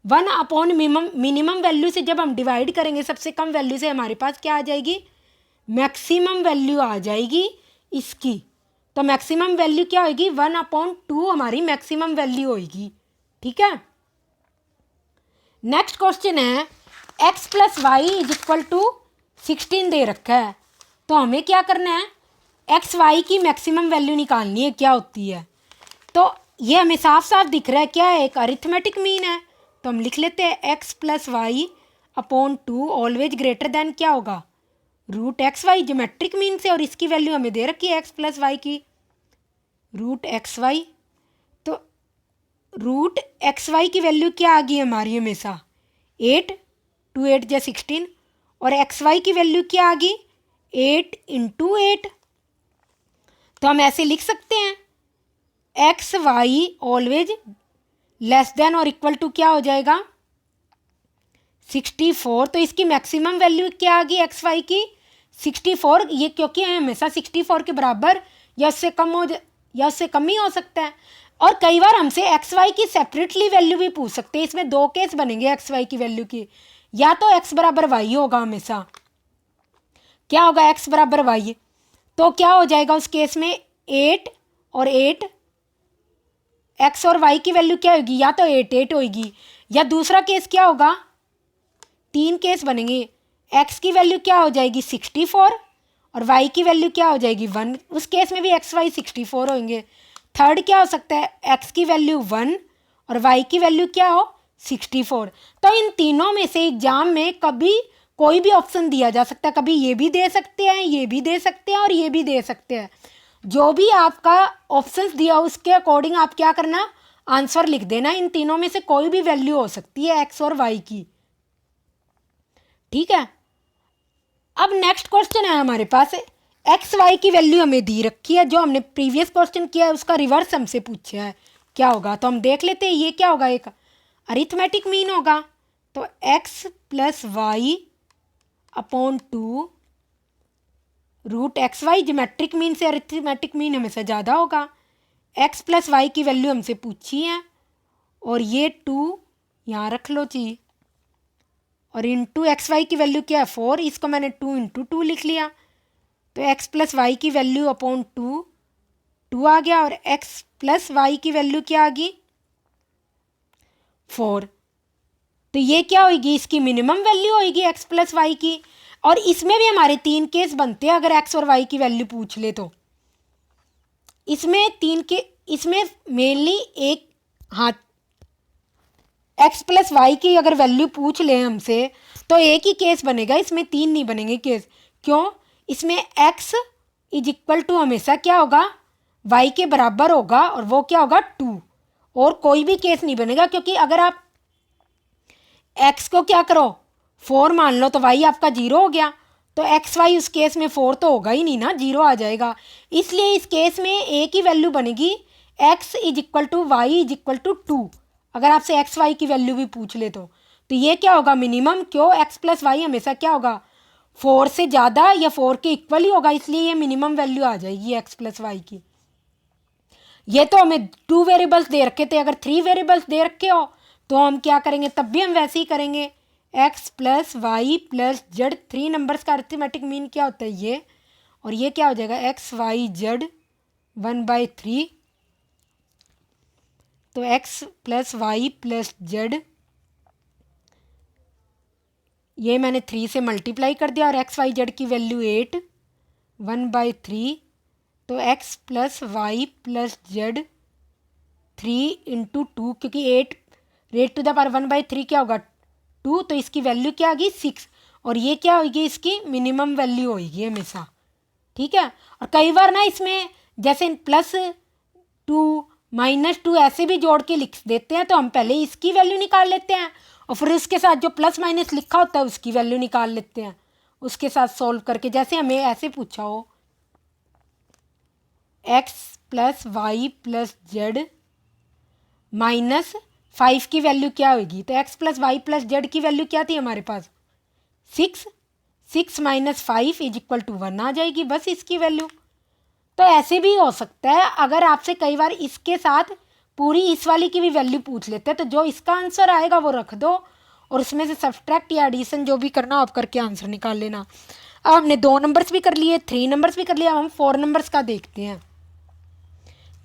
1 अपॉन मिनिमम वैल्यू से जब हम डिवाइड करेंगे सबसे कम वैल्यू से, हमारे पास क्या आ जाएगी मैक्सिमम वैल्यू आ जाएगी इसकी। तो मैक्सिमम वैल्यू क्या होगी 1 अपॉन 2 हमारी मैक्सिमम वैल्यू होगी। ठीक है, नेक्स्ट क्वेश्चन है x plus y is equal to 16 दे रखा है, तो हमें क्या करना है एक्स वाई की मैक्सिमम वैल्यू निकालनी है, क्या होती है। तो ये हमें साफ साफ दिख रहा है क्या है, एक अरिथमेटिक मीन है, तो हम लिख लेते हैं x plus y upon 2 always greater than क्या होगा root x y, geometric mean से, और इसकी वैल्यू हमें दे रखी है x प्लस वाई की रूट एक्स वाई। तो रूट एक्स वाई की वैल्यू क्या आ गई हमारी हमेशा 8, 2 8 या 16, और एक्स वाई की वैल्यू क्या आ गई 8 इंटू 8। तो हम ऐसे लिख सकते हैं x why always less than और इक्वल टू क्या हो जाएगा 64। तो इसकी मैक्सिमम वैल्यू क्या आ गई एक्स वाई की 64, ये क्योंकि हमेशा 64 के बराबर या उससे कम ही हो सकता है। और कई बार हमसे एक्स वाई की सेपरेटली वैल्यू भी पूछ सकते हैं, इसमें 2 केस बनेंगे एक्स वाई की वैल्यू की, या तो एक्स बराबर वाई होगा हमेशा, क्या होगा एक्स बराबर वाई, तो क्या हो जाएगा उस केस में 8 और 8, एक्स और वाई की वैल्यू क्या होगी या तो 8 8 होगी, या दूसरा केस क्या होगा 3 केस बनेंगे, एक्स की वैल्यू क्या हो जाएगी 64 और वाई की वैल्यू क्या हो जाएगी 1, उस केस में भी एक्स वाई 64 होंगे। थर्ड क्या हो सकता है एक्स की वैल्यू 1 और वाई की वैल्यू क्या हो 64। तो इन तीनों में से एग्जाम में कभी कोई भी ऑप्शन दिया जा सकता है, कभी ये भी दे सकते हैं, ये भी दे सकते हैं और ये भी दे सकते हैं। जो भी आपका ऑप्शंस दिया उसके अकॉर्डिंग आप क्या करना आंसर लिख देना, इन तीनों में से कोई भी वैल्यू हो सकती है एक्स और वाई की। ठीक है, अब नेक्स्ट क्वेश्चन है हमारे पास, एक्स वाई की वैल्यू हमें दी रखी है, जो हमने प्रीवियस क्वेश्चन किया है उसका रिवर्स हमसे पूछा है, क्या होगा। तो हम देख लेते हैं ये क्या होगा, एक अरिथमेटिक मीन होगा। तो x plus y upon 2 root x y, geometric mean से अरिथमेटिक मीन हमेशा ज़्यादा होगा। एक्स प्लस वाई की वैल्यू हमसे पूछी है, और ये 2 यहाँ रख लो जी, और इंटू एक्स वाई की वैल्यू क्या है 4, इसको मैंने 2 इंटू 2 लिख लिया। तो एक्स प्लस वाई की वैल्यू अपॉन 2 आ गया, और एक्स प्लस वाई की वैल्यू क्या आ गई 4। तो ये क्या होगी, इसकी मिनिमम वैल्यू होगी एक्स प्लस वाई की। और इसमें भी हमारे 3 केस बनते हैं, अगर एक्स और वाई की वैल्यू पूछ ले तो इसमें मेनली एक, हाँ, एक्स प्लस वाई की अगर वैल्यू पूछ ले हमसे तो एक ही केस बनेगा, इसमें 3 नहीं बनेंगे केस। क्यों, इसमें एक्स इज इक्वल टू हमेशा क्या होगा, वाई के बराबर होगा, और वो क्या होगा 2, और कोई भी केस नहीं बनेगा। क्योंकि अगर आप एक्स को क्या करो 4 मान लो तो वाई आपका 0 हो गया, तो एक्स वाई उस केस में 4 तो होगा ही नहीं ना, 0 आ जाएगा। इसलिए इस केस में एक ही वैल्यू बनेगी, x is equal to y is equal to 2, अगर आपसे एक्स वाई की वैल्यू भी पूछ ले तो ये क्या होगा मिनिमम। क्यों, एक्स प्लस वाई हमेशा क्या होगा 4 से ज़्यादा या 4 के इक्वल ही होगा, इसलिए ये मिनिमम वैल्यू आ जाएगी एक्स प्लस वाई की। ये तो हमें 2 वेरिएबल्स दे रखे थे, अगर 3 वेरिएबल्स दे रखे हो तो हम क्या करेंगे, तब भी हम वैसे ही करेंगे, x plus y plus z, 3 numbers का अरिथमेटिक मीन क्या होता है ये, और ये क्या हो जाएगा एक्स वाई जेड 1/3। तो x plus y plus z, ये मैंने 3 से मल्टीप्लाई कर दिया, और एक्स वाई जेड की वैल्यू 8 1/3। तो x plus y plus z 3 into 2, क्योंकि 8 रेट टू द पावर 1/3 क्या होगा 2, तो इसकी वैल्यू क्या आ गई 6, और ये क्या होगी इसकी मिनिमम वैल्यू होगी हमेशा। ठीक है, और कई बार ना इसमें जैसे +2 -2 ऐसे भी जोड़ के लिख देते हैं, तो हम पहले इसकी वैल्यू निकाल लेते हैं, और फिर उसके साथ जो प्लस माइनस लिखा होता है उसकी वैल्यू निकाल लेते हैं उसके साथ सॉल्व करके। जैसे हमें ऐसे पूछा हो x plus y plus z -5 की वैल्यू क्या होगी, तो x plus y plus z की वैल्यू क्या थी हमारे पास 6, 6 - 5 इज इक्वल टू 1 आ जाएगी, बस इसकी वैल्यू। तो ऐसे भी हो सकता है, अगर आपसे कई बार इसके साथ पूरी इस वाली की भी वैल्यू पूछ लेते हैं, तो जो इसका आंसर आएगा वो रख दो, और उसमें से सब्सट्रैक्ट या एडिशन जो भी करना आप करके आंसर निकाल लेना। अब हमने 2 नंबर्स भी कर लिए, 3 नंबर्स भी कर लिया, हम 4 नंबर्स का देखते हैं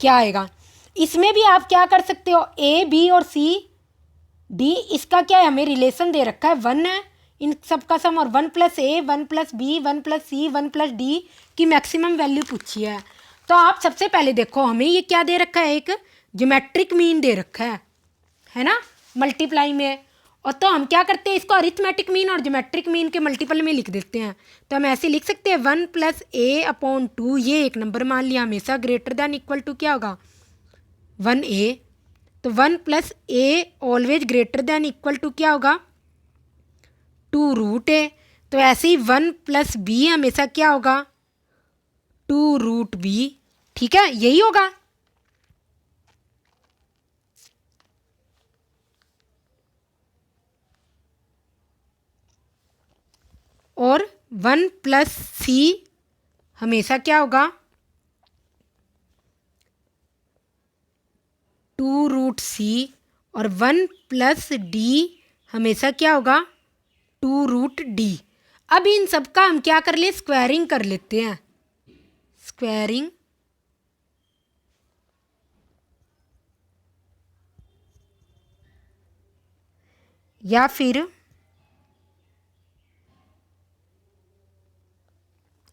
क्या आएगा। इसमें भी आप क्या कर सकते हो, ए बी और सी डी, इसका क्या है हमें रिलेशन दे रखा है 1 है इन सब का सम, और 1 + ए 1 + बी 1 + सी 1 + डी की मैक्सिमम वैल्यू पूछी है। तो आप सबसे पहले देखो हमें ये क्या दे रखा है, एक ज्योमेट्रिक मीन दे रखा है ना, मल्टीप्लाई में। और तो हम क्या करते हैं, इसको अरिथमेटिक मीन और ज्योमेट्रिक मीन के मल्टीपल में लिख देते हैं। तो हम ऐसे लिख सकते हैं 1 + a/2, ये एक नंबर मान लिया, हमेशा ग्रेटर दैन इक्वल टू क्या होगा 1a। तो 1 + a always greater than equal to क्या होगा 2√a। तो ऐसे ही 1 + b हमेशा क्या होगा 2√b। ठीक है, यही होगा। और 1 + c हमेशा क्या होगा 2√c, और 1 + d हमेशा क्या होगा 2√d। अब इन सब का हम क्या कर ले, स्क्वायरिंग कर लेते हैं, स्क्वायरिंग या फिर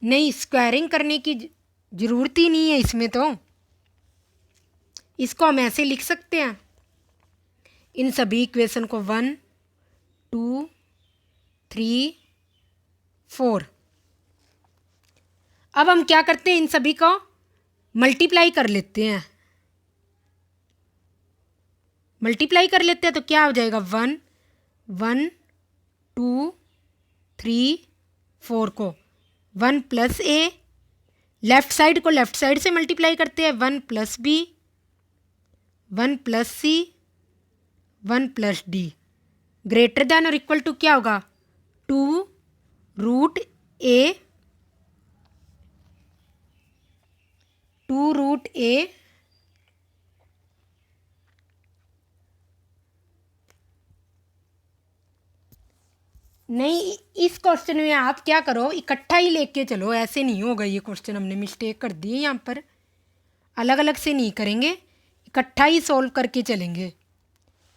नहीं, स्क्वायरिंग करने की ज़रूरत ही नहीं है इसमें, तो इसको हम ऐसे लिख सकते हैं, इन सभी इक्वेशन को 1 2 3 4। अब हम क्या करते हैं, इन सभी को मल्टीप्लाई कर लेते हैं, मल्टीप्लाई कर लेते हैं तो क्या हो जाएगा 1 1 2 3 4 को 1 प्लस ए, लेफ्ट साइड को लेफ्ट साइड से मल्टीप्लाई करते हैं 1 plus B 1 plus C 1 plus D greater than और इक्वल टू क्या होगा 2 रूट ए 2 रूट ए नहीं, इस क्वेश्चन में आप क्या करो इकट्ठा ही लेके चलो, ऐसे नहीं होगा ये क्वेश्चन, हमने मिस्टेक कर दी है यहाँ पर, अलग अलग से नहीं करेंगे, इकट्ठा ही सॉल्व करके चलेंगे।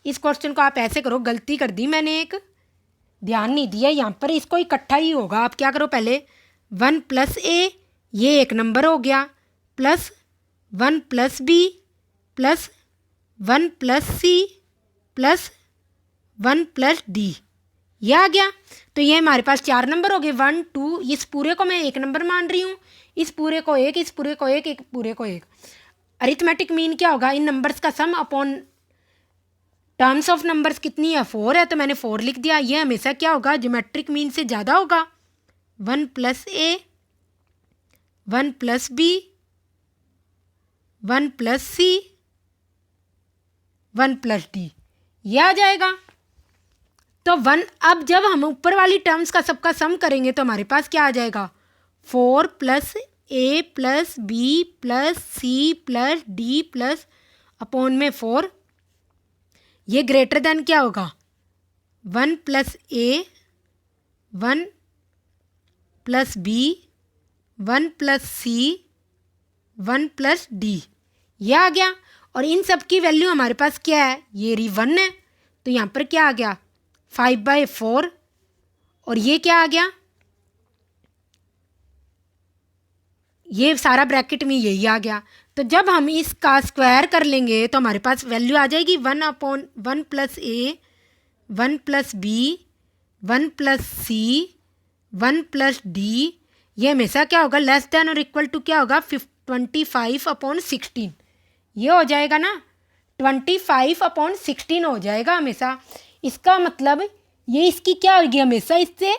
इस क्वेश्चन को आप ऐसे करो, गलती कर दी मैंने एक, ध्यान नहीं दिया यहाँ पर, इसको इकट्ठा ही होगा। आप क्या करो पहले 1 प्लस ए, ये एक नंबर हो गया, plus 1 plus B plus 1 plus सी प्लस 1 प्लस डी, ये आ गया। तो ये हमारे पास 4 नंबर हो गए, 1 2, इस पूरे को मैं एक नंबर मान रही हूँ, इस पूरे को एक, इस पूरे को एक, एक पूरे को एक। अरिथमेटिक मीन क्या होगा, इन नंबर्स का सम अपॉन टर्म्स ऑफ नंबर्स कितनी है 4 है, तो मैंने 4 लिख दिया। ये हमेशा क्या होगा ज्योमेट्रिक मीन से ज़्यादा होगा। 1 plus A 1 plus B 1 plus C 1 plus D, ये आ जाएगा। तो 1, अब जब हम ऊपर वाली टर्म्स का सबका सम करेंगे तो हमारे पास क्या आ जाएगा 4 प्लस ए प्लस बी प्लस सी प्लस डी प्लस अपॉन में 4, ये ग्रेटर देन क्या होगा 1 plus A 1 plus B 1 plus C 1 plus D, ये आ गया। और इन सब की वैल्यू हमारे पास क्या है, ये 1 है, तो यहाँ पर क्या आ गया 5/4, और ये क्या आ गया, ये सारा ब्रैकेट में यही आ गया। तो जब हम इसका स्क्वायर कर लेंगे तो हमारे पास वैल्यू आ जाएगी 1/1 plus A 1 plus B 1 plus C 1 plus D, ये हमेशा क्या होगा लेस देन और इक्वल टू क्या होगा 25/16, ये हो जाएगा ना 25/16 हो जाएगा हमेशा। इसका मतलब ये इसकी क्या होगी, हमेशा इससे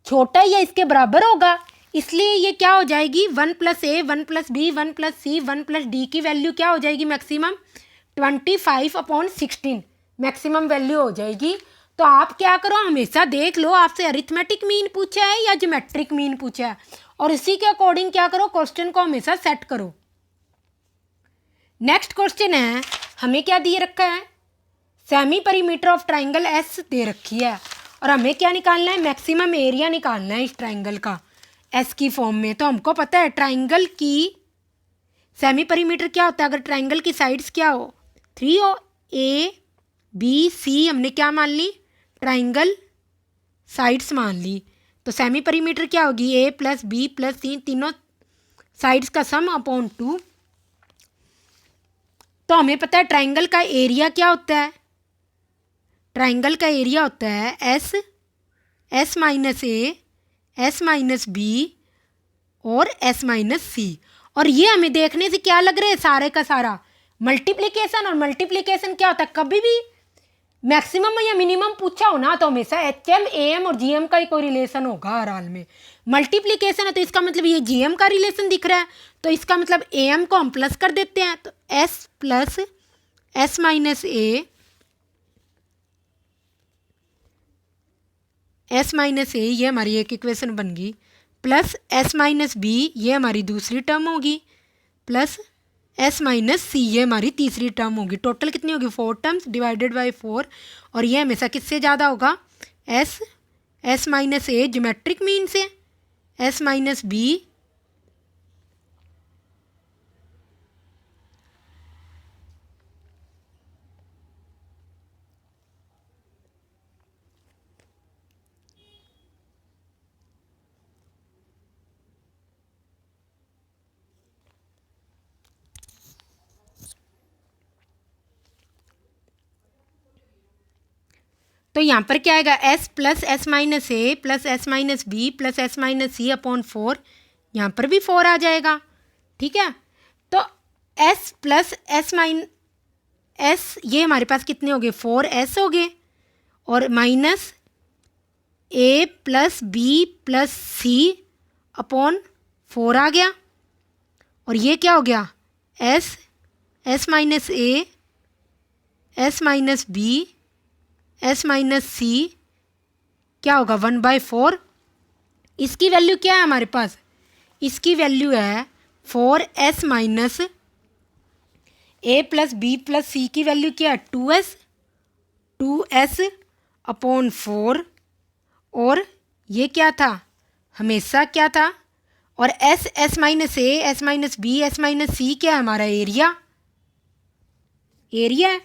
छोटा या इसके बराबर होगा, इसलिए ये क्या हो जाएगी 1 plus A 1 plus B 1 plus C 1 plus D की वैल्यू क्या हो जाएगी मैक्सिमम 25/16 मैक्सिमम वैल्यू हो जाएगी। तो आप क्या करो हमेशा देख लो आपसे अरिथमेटिक मीन पूछा है या ज्योमेट्रिक मीन पूछा है, और इसी के अकॉर्डिंग क्या करो क्वेश्चन को हमेशा सेट करो। नेक्स्ट क्वेश्चन है, हमें क्या दिए रखा है, semi perimeter of triangle S दे रखी है, और हमें क्या निकालना है मैक्सिमम एरिया निकालना है इस ट्राइंगल का एस की फॉर्म में। तो हमको पता है ट्राइंगल की सेमी पेरीमीटर क्या होता है, अगर ट्राइंगल की साइड्स क्या हो 3 हो, ए बी सी हमने क्या मान ली ट्राइंगल साइड्स मान ली, तो सेमी पेरीमीटर क्या होगी ए प्लस बी प्लस सी तीनों साइड्स का सम अपॉन 2। तो हमें पता है ट्राइंगल का एरिया क्या होता है, ट्राइंगल का एरिया होता है s minus A S minus b और एस माइनस सी, और ये हमें देखने से क्या लग रहा है सारे का सारा मल्टीप्लिकेशन, और मल्टीप्लिकेशन क्या होता है कभी भी मैक्सिमम या मिनिमम पूछा हो ना तो हमेशा HM AM और GM का ही कोई रिलेशन होगा हर हाल में। मल्टीप्लिकेशन है तो इसका मतलब ये GM का रिलेशन दिख रहा है, तो इसका मतलब AM को हम प्लस कर देते हैं, तो S प्लस S माइनस ए S माइनस ए ये हमारी एक इक्वेशन बन गई, प्लस S माइनस बी ये हमारी दूसरी टर्म होगी, प्लस S माइनस सी ये हमारी तीसरी टर्म होगी। टोटल कितनी होगी 4 टर्म्स डिवाइडेड बाय 4, और ये हमेशा किससे ज़्यादा होगा S minus A geometric mean से, S माइनस बी तो यहाँ पर क्या आएगा S plus S minus A plus S minus B plus S minus C upon 4, यहाँ पर भी 4 आ जाएगा, ठीक है। तो S प्लस एस, ये हमारे पास कितने हो गए 4s हो गए, और minus a plus B plus C upon 4 आ गया, और ये क्या हो गया एस माइनस ए, S minus B, S minus C क्या होगा 1/4। इसकी वैल्यू क्या है हमारे पास, इसकी वैल्यू है 4s minus A plus B plus सी की वैल्यू क्या है 2s अपॉन 4, और ये क्या था हमेशा क्या था, और एस माइनस ए, S minus B, S minus C क्या है हमारा एरिया है।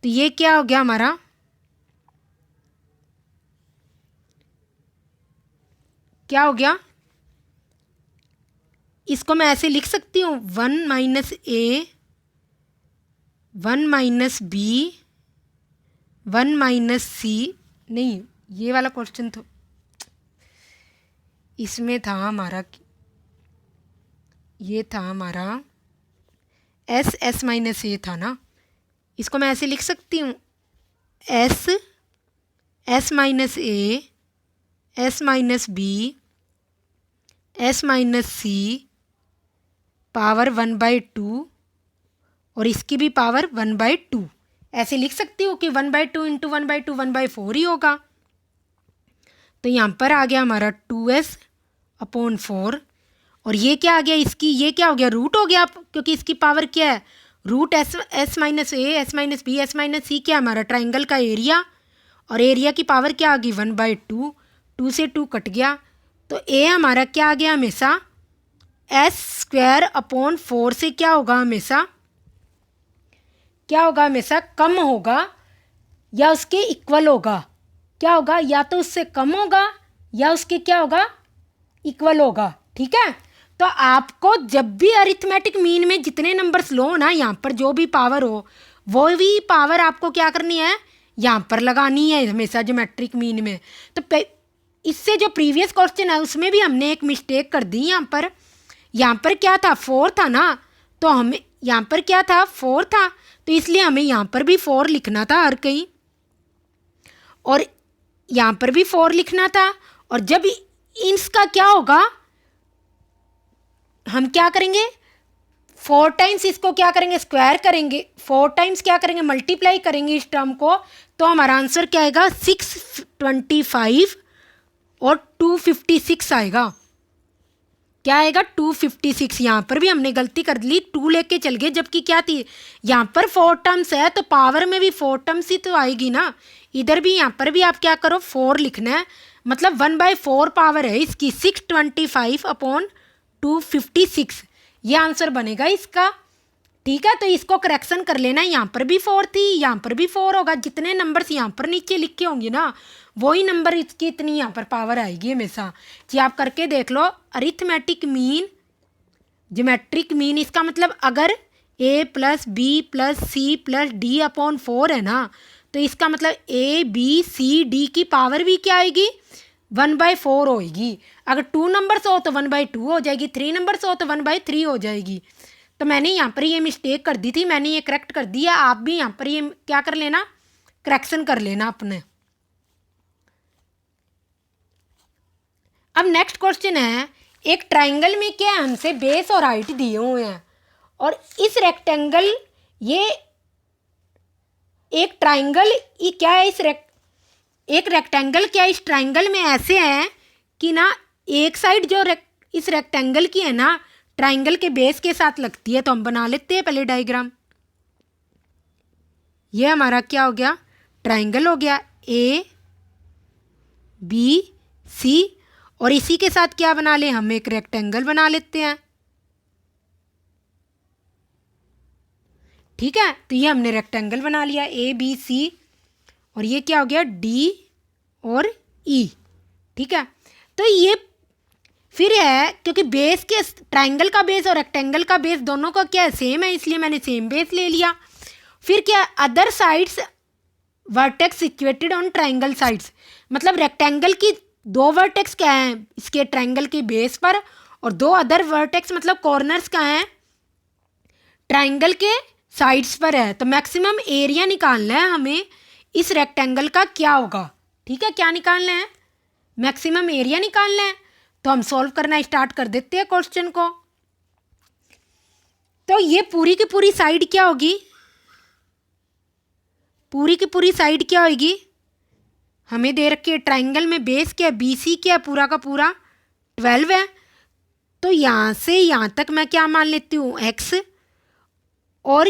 तो ये क्या हो गया हमारा क्या हो गया, इसको मैं ऐसे लिख सकती हूँ 1 माइनस ए, 1 माइनस बी, 1 माइनस सी, नहीं ये वाला क्वेश्चन तो इसमें था हमारा, ये था हमारा एस माइनस ए था ना, इसको मैं ऐसे लिख सकती हूँ एस माइनस ए, S minus B, S minus C power 1/2, और इसकी भी पावर 1/2, ऐसे लिख सकती हूँ कि 1/2 इंटू 1/2 1/4 ही होगा। तो यहाँ पर आ गया हमारा 2s अपॉन 4, और ये क्या आ गया इसकी, ये क्या हो गया रूट हो गया, क्योंकि इसकी पावर क्या है रूट एस माइनस ए, S minus B, S minus C क्या हमारा ट्राइंगल का एरिया, और एरिया की पावर क्या आ गई 1/2, 2 से 2 कट गया, तो ए हमारा क्या आ गया हमेशा s² अपॉन 4 से क्या होगा हमेशा कम होगा या उसके इक्वल होगा, क्या होगा या तो उससे कम होगा या उसके क्या होगा इक्वल होगा। ठीक है, तो आपको जब भी अरिथमेटिक मीन में जितने नंबर्स लो ना, यहाँ पर जो भी पावर हो वो भी पावर आपको क्या करनी है यहाँ पर लगानी है हमेशा ज्योमेट्रिक मीन में। तो इससे जो प्रीवियस क्वेश्चन है उसमें भी हमने एक मिस्टेक कर दी, यहाँ पर क्या था 4 था ना, तो हमें यहाँ पर क्या था 4 था, तो इसलिए हमें यहाँ पर भी 4 लिखना था हर कहीं, और यहाँ पर भी 4 लिखना था, और जब इसका क्या होगा हम क्या करेंगे 4 टाइम्स इसको क्या करेंगे स्क्वायर करेंगे, 4 टाइम्स क्या करेंगे मल्टीप्लाई करेंगे इस टर्म को, तो हमारा आंसर क्या आएगा 625 और 256 आएगा, क्या आएगा 256। यहाँ पर भी हमने गलती कर ली 2 लेके चल गए, जबकि क्या थी यहाँ पर 4 टर्म्स है तो पावर में भी 4 टर्म्स ही तो आएगी ना, इधर भी यहाँ पर भी आप क्या करो 4 लिखना है, मतलब 1/4 पावर है इसकी 625 अपॉन 256, ये आंसर बनेगा इसका। ठीक है, तो इसको करेक्शन कर लेना, यहाँ पर भी 4 थी, यहाँ पर भी 4 होगा, जितने नंबर्स यहाँ पर नीचे लिखे होंगे ना वही नंबर इसकी इतनी यहाँ पर पावर आएगी हमेशा जी। आप करके देख लो अरिथमेटिक मीन ज्योमेट्रिक मीन, इसका मतलब अगर a plus B plus C plus d upon 4 है ना, तो इसका मतलब a b c d की पावर भी क्या आएगी 1/4 होएगी। अगर 2 नंबर्स हो तो 1/2 हो जाएगी, 3 नंबर्स हो तो 1/3 हो जाएगी। तो मैंने यहाँ पर ये मिस्टेक कर दी थी, मैंने ये करेक्ट कर दिया, आप भी यहाँ पर ये क्या कर लेना करेक्शन कर लेना अपने। अब नेक्स्ट क्वेश्चन है, एक ट्राइंगल में क्या हमसे बेस और हाइट दिए हुए हैं, और इस रेक्टेंगल ये एक ट्राइंगल ये क्या है एक रेक्टेंगल क्या इस ट्राइंगल में ऐसे है कि ना एक साइड जो इस रेक्टेंगल की है ना ट्राइंगल के बेस के साथ लगती है। तो हम बना लेते हैं पहले डायग्राम। ये हमारा क्या हो गया ट्राइंगल हो गया ए बी सी, और इसी के साथ क्या बना ले हम एक रेक्टेंगल बना लेते हैं। ठीक है, तो ये हमने रेक्टेंगल बना लिया ए बी सी, और ये क्या हो गया डी और ई। ठीक है, तो ये फिर है क्योंकि बेस के ट्राइंगल का बेस और रेक्टेंगल का बेस दोनों का क्या है सेम है, इसलिए मैंने सेम बेस ले लिया। फिर क्या other sides vertex situated on triangle sides, मतलब रेक्टेंगल की 2 वर्टेक्स क्या हैं इसके ट्राइंगल के बेस पर, और 2 अदर वर्टेक्स मतलब कॉर्नर्स क्या हैं ट्राइंगल के साइड्स पर है, तो मैक्सिमम एरिया निकालना है हमें इस रेक्टेंगल का क्या होगा। ठीक है, क्या निकालना है, मैक्सिमम एरिया निकालना है। तो हम सॉल्व करना स्टार्ट कर देते हैं क्वेश्चन को। तो ये पूरी की पूरी साइड क्या होगी, पूरी की पूरी साइड क्या होगी, हमें दे रखी है ट्राइंगल में बेस क्या है, BC क्या है, पूरा का पूरा 12 है। तो यहाँ से यहाँ तक मैं क्या मान लेती हूँ, x, और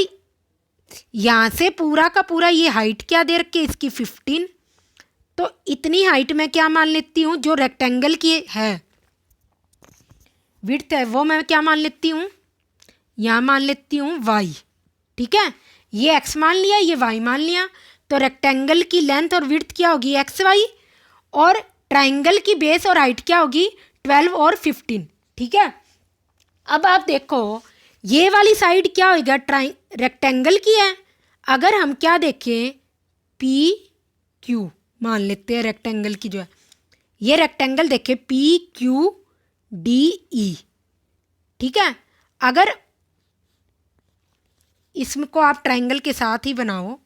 यहाँ से पूरा का पूरा ये हाइट क्या दे रखी है इसकी 15। तो इतनी हाइट मैं क्या मान लेती हूँ, जो रेक्टेंगल की है विड्थ है वो मैं क्या मान लेती हूँ, यहाँ मान लेती हूँ y। ठीक है, ये x मान लिया, ये y मान लिया। तो रेक्टेंगल की लेंथ और विड्थ क्या होगी, xy, और ट्राइंगल की बेस और हाइट क्या होगी, 12 और 15। ठीक है, अब आप देखो ये वाली साइड क्या होगा, रेक्टेंगल की है। अगर हम क्या देखें, PQ मान लेते हैं रेक्टेंगल की जो है, ये रेक्टेंगल देखें PQDE। ठीक है, अगर इसको आप ट्राइंगल के साथ ही बनाओ,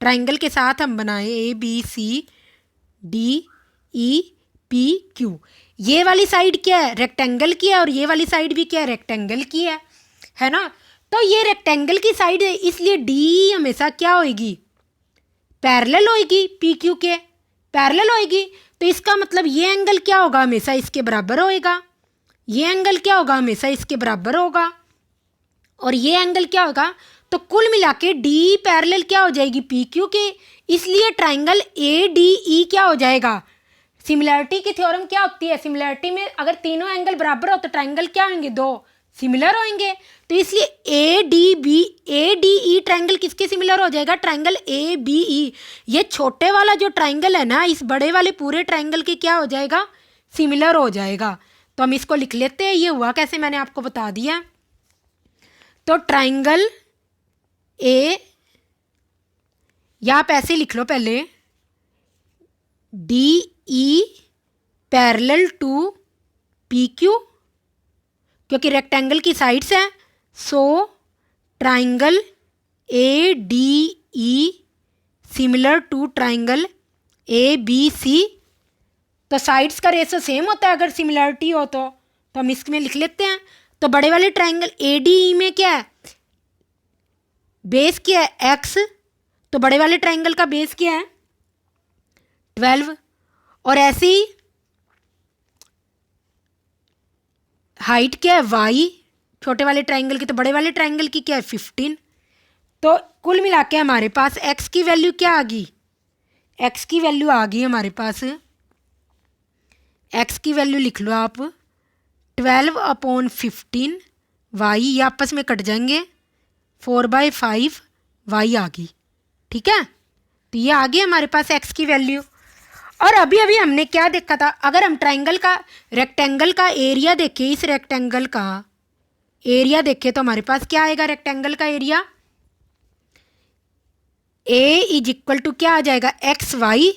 ट्राइंगल के साथ हम बनाए ABCDEPQ। ये वाली साइड क्या है, रेक्टेंगल की है, और ये वाली साइड भी क्या है, रेक्टेंगल की है ना। तो ये रेक्टेंगल की साइड है, इसलिए DE हमेशा क्या होएगी, पैरेलल होएगी, PQ के पैरेलल होएगी। तो इसका मतलब ये एंगल क्या होगा, हमेशा इसके बराबर होएगा, ये एंगल क्या होगा, हमेशा इसके बराबर होगा, और ये एंगल क्या होगा। तो कुल मिला के डी पैरेलल क्या हो जाएगी, PQ के, इसलिए ट्राइंगल ADE क्या हो जाएगा। सिमिलरिटी की थ्योरम क्या होती है, सिमिलरिटी में अगर तीनों एंगल बराबर हो तो ट्राइंगल क्या होंगे, दो सिमिलर होंगे। तो इसलिए ADE ट्राइंगल किसके सिमिलर हो जाएगा, ट्राइंगल ABE। ये छोटे वाला जो ट्राइंगल है ना, इस बड़े वाले पूरे ट्राइंगल के क्या हो जाएगा, सिमिलर हो जाएगा। तो हम इसको लिख लेते हैं, ये हुआ कैसे मैंने आपको बता दिया। तो ट्राइंगल ए, या आप ऐसे लिख लो पहले, DE पैरेलल टू PQ, क्योंकि रेक्टेंगल की साइड्स हैं। So triangle ADE similar to triangle ABC। तो साइड्स का रेशो सेम होता है अगर सिमिलरिटी हो तो हम इसमें लिख लेते हैं। तो बड़े वाले ट्राइंगल ADE में क्या है, बेस क्या है, x। तो बड़े वाले ट्राइंगल का बेस क्या है, 12, और ऐसे ही हाइट क्या है, y, छोटे वाले ट्राइंगल की। तो बड़े वाले ट्राइंगल की क्या है, 15। तो कुल मिला के हमारे पास x की वैल्यू क्या आ गई, x की वैल्यू आ गई हमारे पास, x की वैल्यू लिख लो आप 12/15 y, ये आपस में कट जाएंगे, 4/5 y आ गई। ठीक है, तो ये आ गई हमारे पास x की वैल्यू। और अभी अभी हमने क्या देखा था, अगर हम ट्राइंगल का रेक्टेंगल का एरिया देखें, इस रेक्टेंगल का एरिया देखें तो हमारे पास क्या आएगा, रेक्टेंगल का area A is equal to क्या आ जाएगा, XY।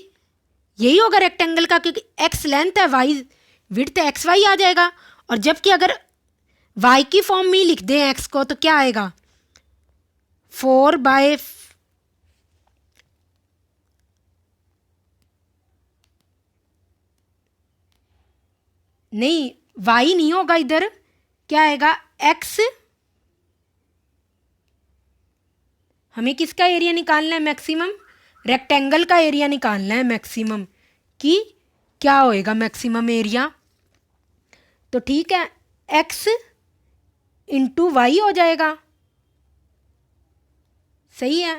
यही होगा रेक्टेंगल का, क्योंकि x लेंथ है, y विड्थ है, XY आ जाएगा। और जबकि अगर y की फॉर्म में लिख दें x को तो क्या आएगा, 4/, नहीं y नहीं होगा, इधर क्या आएगा, x। हमें किसका एरिया निकालना है, मैक्सिमम रेक्टेंगल का एरिया निकालना है मैक्सिमम, कि क्या होएगा मैक्सिमम एरिया। तो ठीक है, x इंटू वाई हो जाएगा, सही है।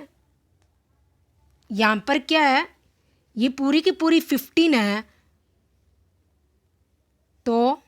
यहाँ पर क्या है, ये पूरी की पूरी 15 है, तो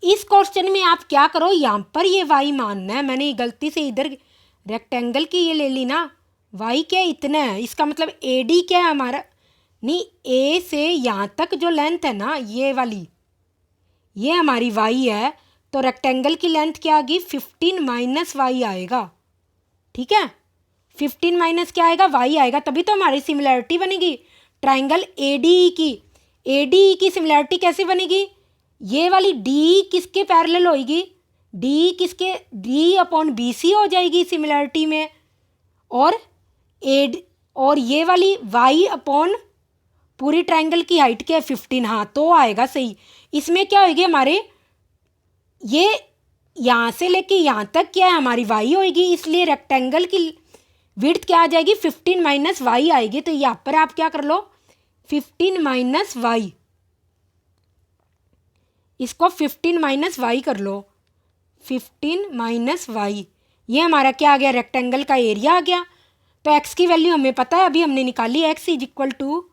इस क्वेश्चन में आप क्या करो, यहाँ पर ये y मानना है। मैंने गलती से इधर रेक्टेंगल की ये ले ली ना, y क्या इतना है, इसका मतलब AD क्या है हमारा, नहीं A से यहाँ तक जो लेंथ है ना ये वाली, ये हमारी y है। तो रेक्टेंगल की लेंथ क्या आएगी, 15 माइनस y आएगा। ठीक है, 15 माइनस क्या आएगा, y आएगा, तभी तो हमारी सिमिलैरिटी बनेगी ट्राइंगल ADE की। ADE की सिमिलैरिटी कैसे बनेगी, ये वाली DE किसके पैरेलल होगी, DE किसके, D अपॉन BC हो जाएगी सिमिलैरिटी में, और ये वाली y अपॉन पूरी ट्राइंगल की हाइट क्या है 15, हाँ तो आएगा सही। इसमें क्या होगी हमारे, ये यहाँ से लेके यहाँ तक क्या है हमारी y होगी, इसलिए रेक्टेंगल की विड्थ क्या आ जाएगी 15 माइनस y आएगी। तो यहाँ पर आप क्या कर लो 15 माइनस y, इसको 15 माइनस y कर लो, 15 माइनस y, ये हमारा क्या आ गया, रेक्टेंगल का एरिया आ गया। तो x की वैल्यू हमें पता है, अभी हमने निकाली, x is equal to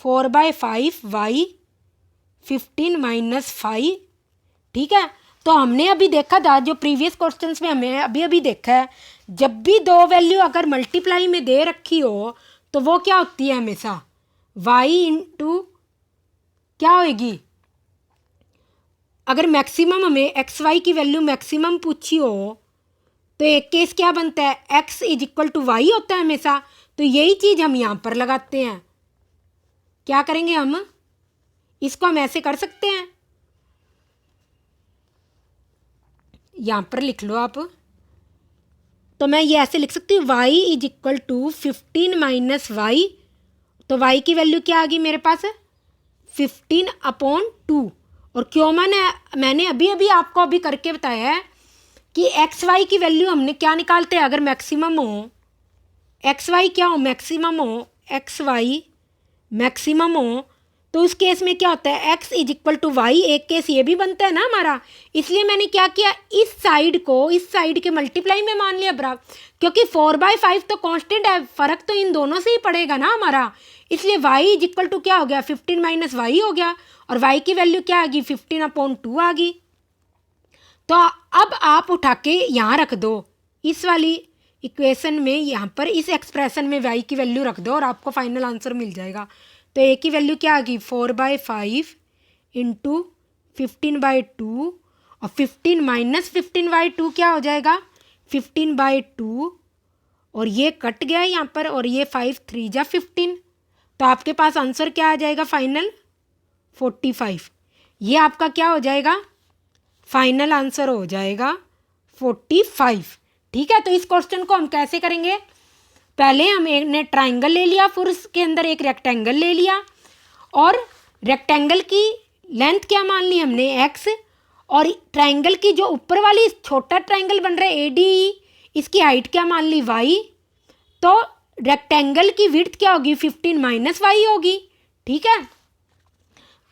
4/5 y 15 minus 5। ठीक है, तो हमने अभी देखा था जो प्रीवियस क्वेश्चंस में हमें अभी देखा है, जब भी दो वैल्यू अगर मल्टीप्लाई में दे रखी हो तो वो क्या होती है हमेशा, y इंटू क्या होएगी, अगर मैक्सिमम हमें एक्स वाई की वैल्यू मैक्सिमम पूछी हो तो एक केस क्या बनता है, x is equal to y होता है हमेशा। तो यही चीज़ हम यहाँ पर लगाते हैं। क्या करेंगे हम, इसको हम ऐसे कर सकते हैं, यहाँ पर लिख लो आप, तो मैं ये ऐसे लिख सकती हूँ y is equal to 15 minus y. तो y की वैल्यू क्या आ गई मेरे पास, 15/2। और क्यों मैंने अभी आपको अभी करके बताया है कि एक्स वाई की वैल्यू हमने क्या निकालते हैं, अगर मैक्सिमम हो, एक्स वाई क्या हो मैक्सिमम हो, एक्स वाई मैक्सिमम हो, तो उस केस में क्या होता है, x is equal to y. एक केस ये भी बनता है ना हमारा, इसलिए मैंने क्या किया, इस साइड को इस साइड के मल्टीप्लाई में मान लिया बराबर, क्योंकि 4/5 तो कांस्टेंट है, फ़र्क तो इन दोनों से ही पड़ेगा ना हमारा, इसलिए y इज इक्वल टू क्या हो गया 15 माइनस वाई हो गया, और y की वैल्यू क्या आ गई 15/2 आ गई। तो अब आप उठा के यहाँ रख दो, इस वाली इक्वेशन में, यहाँ पर इस एक्सप्रेशन में y की वैल्यू रख दो और आपको फाइनल आंसर मिल जाएगा। तो a की वैल्यू क्या आ गई 4/5 इंटू 15/2, और 15 माइनस 15/2 क्या हो जाएगा 15/2, और ये कट गया यहाँ पर, और ये 5 3 जा 15, तो आपके पास आंसर क्या आ जाएगा फाइनल 45। ये आपका क्या हो जाएगा, फाइनल आंसर हो जाएगा 45। ठीक है, तो इस क्वेश्चन को हम कैसे करेंगे, पहले हमने ट्राइंगल ले लिया, फिर उसके अंदर एक रेक्टेंगल ले लिया, और रेक्टेंगल की लेंथ क्या मान ली हमने x, और ट्राइंगल की जो ऊपर वाली छोटा ट्राइंगल बन रहा है ADE, इसकी हाइट क्या मान ली y, तो रेक्टेंगल की विड्थ क्या होगी 15 माइनस वाई होगी। ठीक है,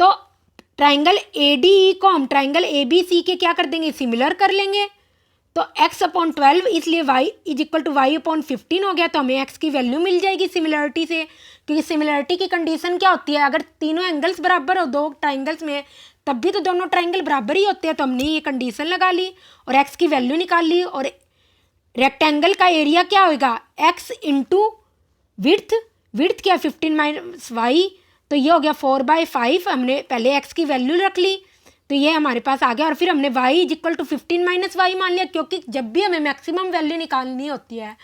तो ट्राइंगल ADE को हम ट्राइंगल ABC के क्या कर देंगे, सिमिलर कर लेंगे। तो x/12, इसलिए y is equal to y/15 हो गया, तो हमें x की वैल्यू मिल जाएगी सिमिलरिटी से, क्योंकि सिमिलरिटी की कंडीशन क्या होती है, अगर तीनों एंगल्स बराबर हो दो ट्राइंगल्स में, तब भी तो दोनों ट्राइंगल बराबर ही होते हैं। तो हमने ये कंडीशन लगा ली और x की वैल्यू निकाल ली, और रेक्टेंगल का एरिया क्या होगा x इंटू विड्थ क्या 15 माइनस वाई, तो ये हो गया 4/5। हमने पहले x की वैल्यू रख ली, तो ये हमारे पास आ गया, और फिर हमने y is equal to 15 minus y मान लिया, क्योंकि जब भी हमें मैक्सिमम वैल्यू निकालनी होती है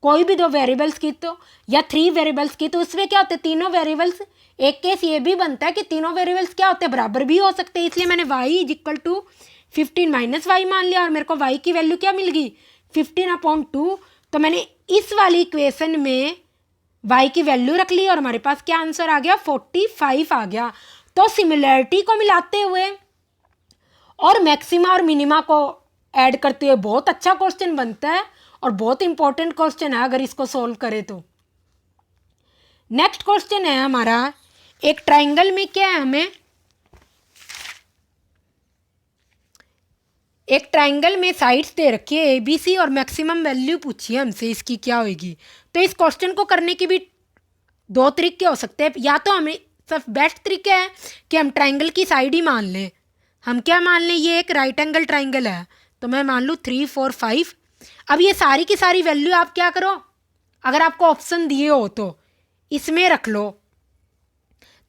कोई भी दो वेरिएबल्स की, तो या 3 वेरिएबल्स की, तो उसमें क्या होते हैं तीनों वेरिएबल्स, एक केस ये भी बनता है कि तीनों वेरिएबल्स क्या होते हैं बराबर भी हो सकते हैं, इसलिए मैंने y is equal to 15 minus y मान लिया, और मेरे को y की वैल्यू क्या मिल गई 15/2। तो मैंने इस वाली इक्वेशन में y की वैल्यू रख ली, और हमारे पास क्या आंसर आ गया 45 आ गया। तो सिमिलरिटी को मिलाते हुए और मैक्सिमा और मिनिमा को ऐड करते हुए बहुत अच्छा क्वेश्चन बनता है, और बहुत इंपॉर्टेंट क्वेश्चन है अगर इसको सॉल्व करें तो। नेक्स्ट क्वेश्चन है हमारा, एक ट्राइंगल में क्या है, हमें एक ट्राइंगल में साइड्स दे रखी है ABC, और मैक्सिमम वैल्यू पूछी है हमसे इसकी क्या होगी। तो इस क्वेश्चन को करने के भी दो तरीके हो सकते हैं, या तो हमें सब बेस्ट तरीका है कि हम ट्राइंगल की साइड ही मान लें, हम क्या मान लें, ये एक राइट एंगल ट्राइंगल है, तो मैं मान लूँ 3 4 5। अब ये सारी की सारी वैल्यू आप क्या करो, अगर आपको ऑप्शन दिए हो तो इसमें रख लो,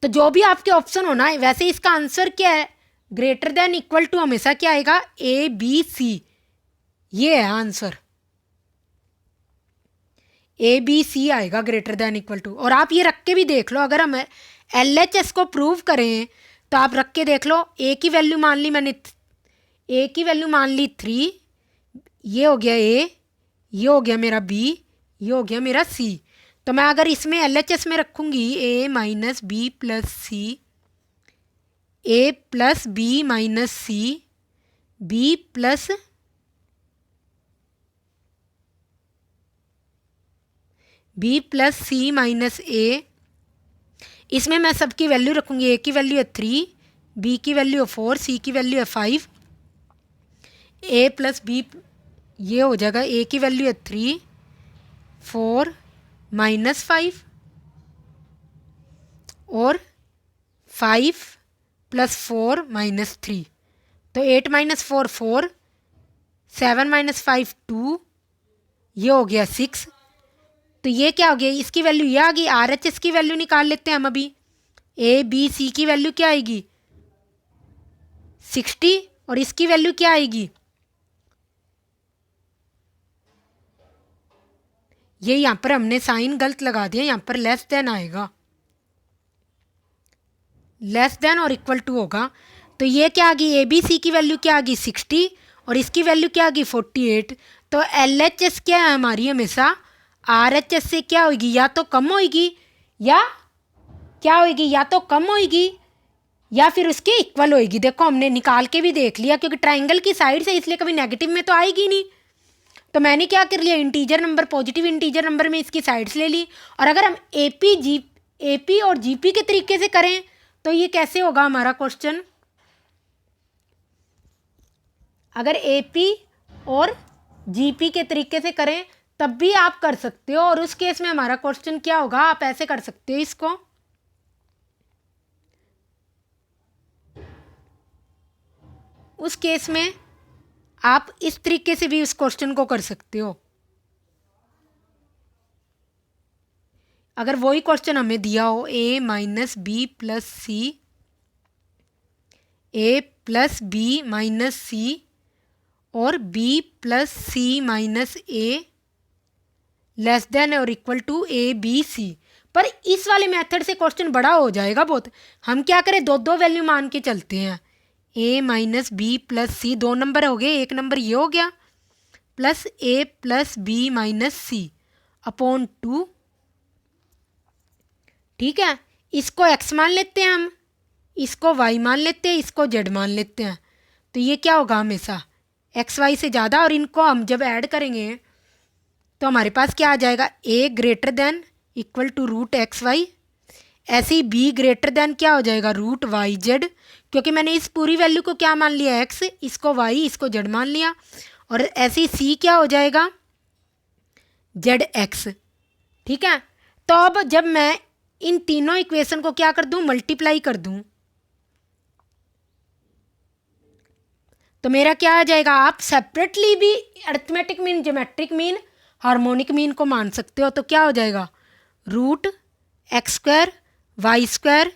तो जो भी आपके ऑप्शन हो ना, वैसे इसका आंसर क्या है, ग्रेटर देन इक्वल टू हमेशा क्या आएगा, ABC। ये है आंसर, ABC आएगा ग्रेटर देन इक्वल टू। और आप ये रख के भी देख लो, अगर हम LHS को प्रूव करें तो आप रख के देख लो। ए की वैल्यू मान ली मैंने, ए की वैल्यू मान ली 3, ये हो गया ए, ये हो गया मेरा बी, ये हो गया मेरा सी। तो मैं अगर इसमें LHS में रखूँगी ए माइनस बी प्लस सी, ए प्लस बी माइनस सी, बी प्लस सी माइनस ए, इसमें मैं सबकी वैल्यू रखूँगी। ए की वैल्यू है 3, बी की वैल्यू है 4, सी की वैल्यू है 5, ए प्लस बी, ये हो जाएगा ए की वैल्यू है 3 4 माइनस 5 और 5 प्लस 4 माइनस 3, तो 8 माइनस 4 4, 7 माइनस 5 2, ये हो गया 6। तो ये क्या हो गया, इसकी वैल्यू ये आ गई। RHS की वैल्यू निकाल लेते हैं हम अभी। ABC की वैल्यू क्या आएगी, 60, और इसकी वैल्यू क्या आएगी, ये यहाँ पर हमने साइन गलत लगा दिया, यहाँ पर लेस देन आएगा, लेस देन और इक्वल टू होगा। तो ये क्या आ गई, ABC की वैल्यू क्या आ गई 60, और इसकी वैल्यू क्या आ गई 48। तो LHS क्या है हमारी, हमेशा RHS से क्या होगी, या तो कम होगी, या क्या होगी, या तो कम होगी या फिर उसके इक्वल होगी। देखो हमने निकाल के भी देख लिया, क्योंकि ट्राइंगल की साइड से, इसलिए कभी नेगेटिव में तो आएगी नहीं। तो मैंने क्या कर लिया, integer number, positive integer number में इसकी साइड्स ले ली। और अगर हम AP और GP के तरीके से करें तो ये कैसे होगा हमारा क्वेश्चन, अगर AP और GP के तरीके से करें तब भी आप कर सकते हो। और उस केस में हमारा क्वेश्चन क्या होगा, आप ऐसे कर सकते हो इसको, उस केस में आप इस तरीके से भी उस क्वेश्चन को कर सकते हो। अगर वही क्वेश्चन हमें दिया हो A minus B plus C, A plus B minus सी और B plus C minus A less than और इक्वल टू ABC, पर इस वाले मेथड से क्वेश्चन बड़ा हो जाएगा बहुत। हम क्या करें, दो दो वैल्यू मान के चलते हैं। A minus B plus c, 2 number हो गए, एक नंबर ये हो गया, plus A plus B minus C upon 2। ठीक है, इसको x मान लेते हैं हम, इसको y मान लेते हैं, इसको z मान लेते हैं। तो ये क्या होगा, हमेशा एक्स वाई से ज़्यादा, और इनको हम जब ऐड करेंगे तो हमारे पास क्या आ जाएगा, a greater than equal to root x y. ऐसे ही b ग्रेटर देन क्या हो जाएगा, रूट वाई जेड, क्योंकि मैंने इस पूरी वैल्यू को क्या मान लिया, x, इसको y, इसको z मान लिया। और ऐसे ही c क्या हो जाएगा, zx। ठीक है, तो अब जब मैं इन तीनों इक्वेशन को क्या कर दूं, मल्टीप्लाई कर दूं, तो मेरा क्या आ जाएगा, आप सेपरेटली भी arithmetic mean, geometric mean, harmonic mean को मान सकते हो। तो क्या हो जाएगा, root x square y square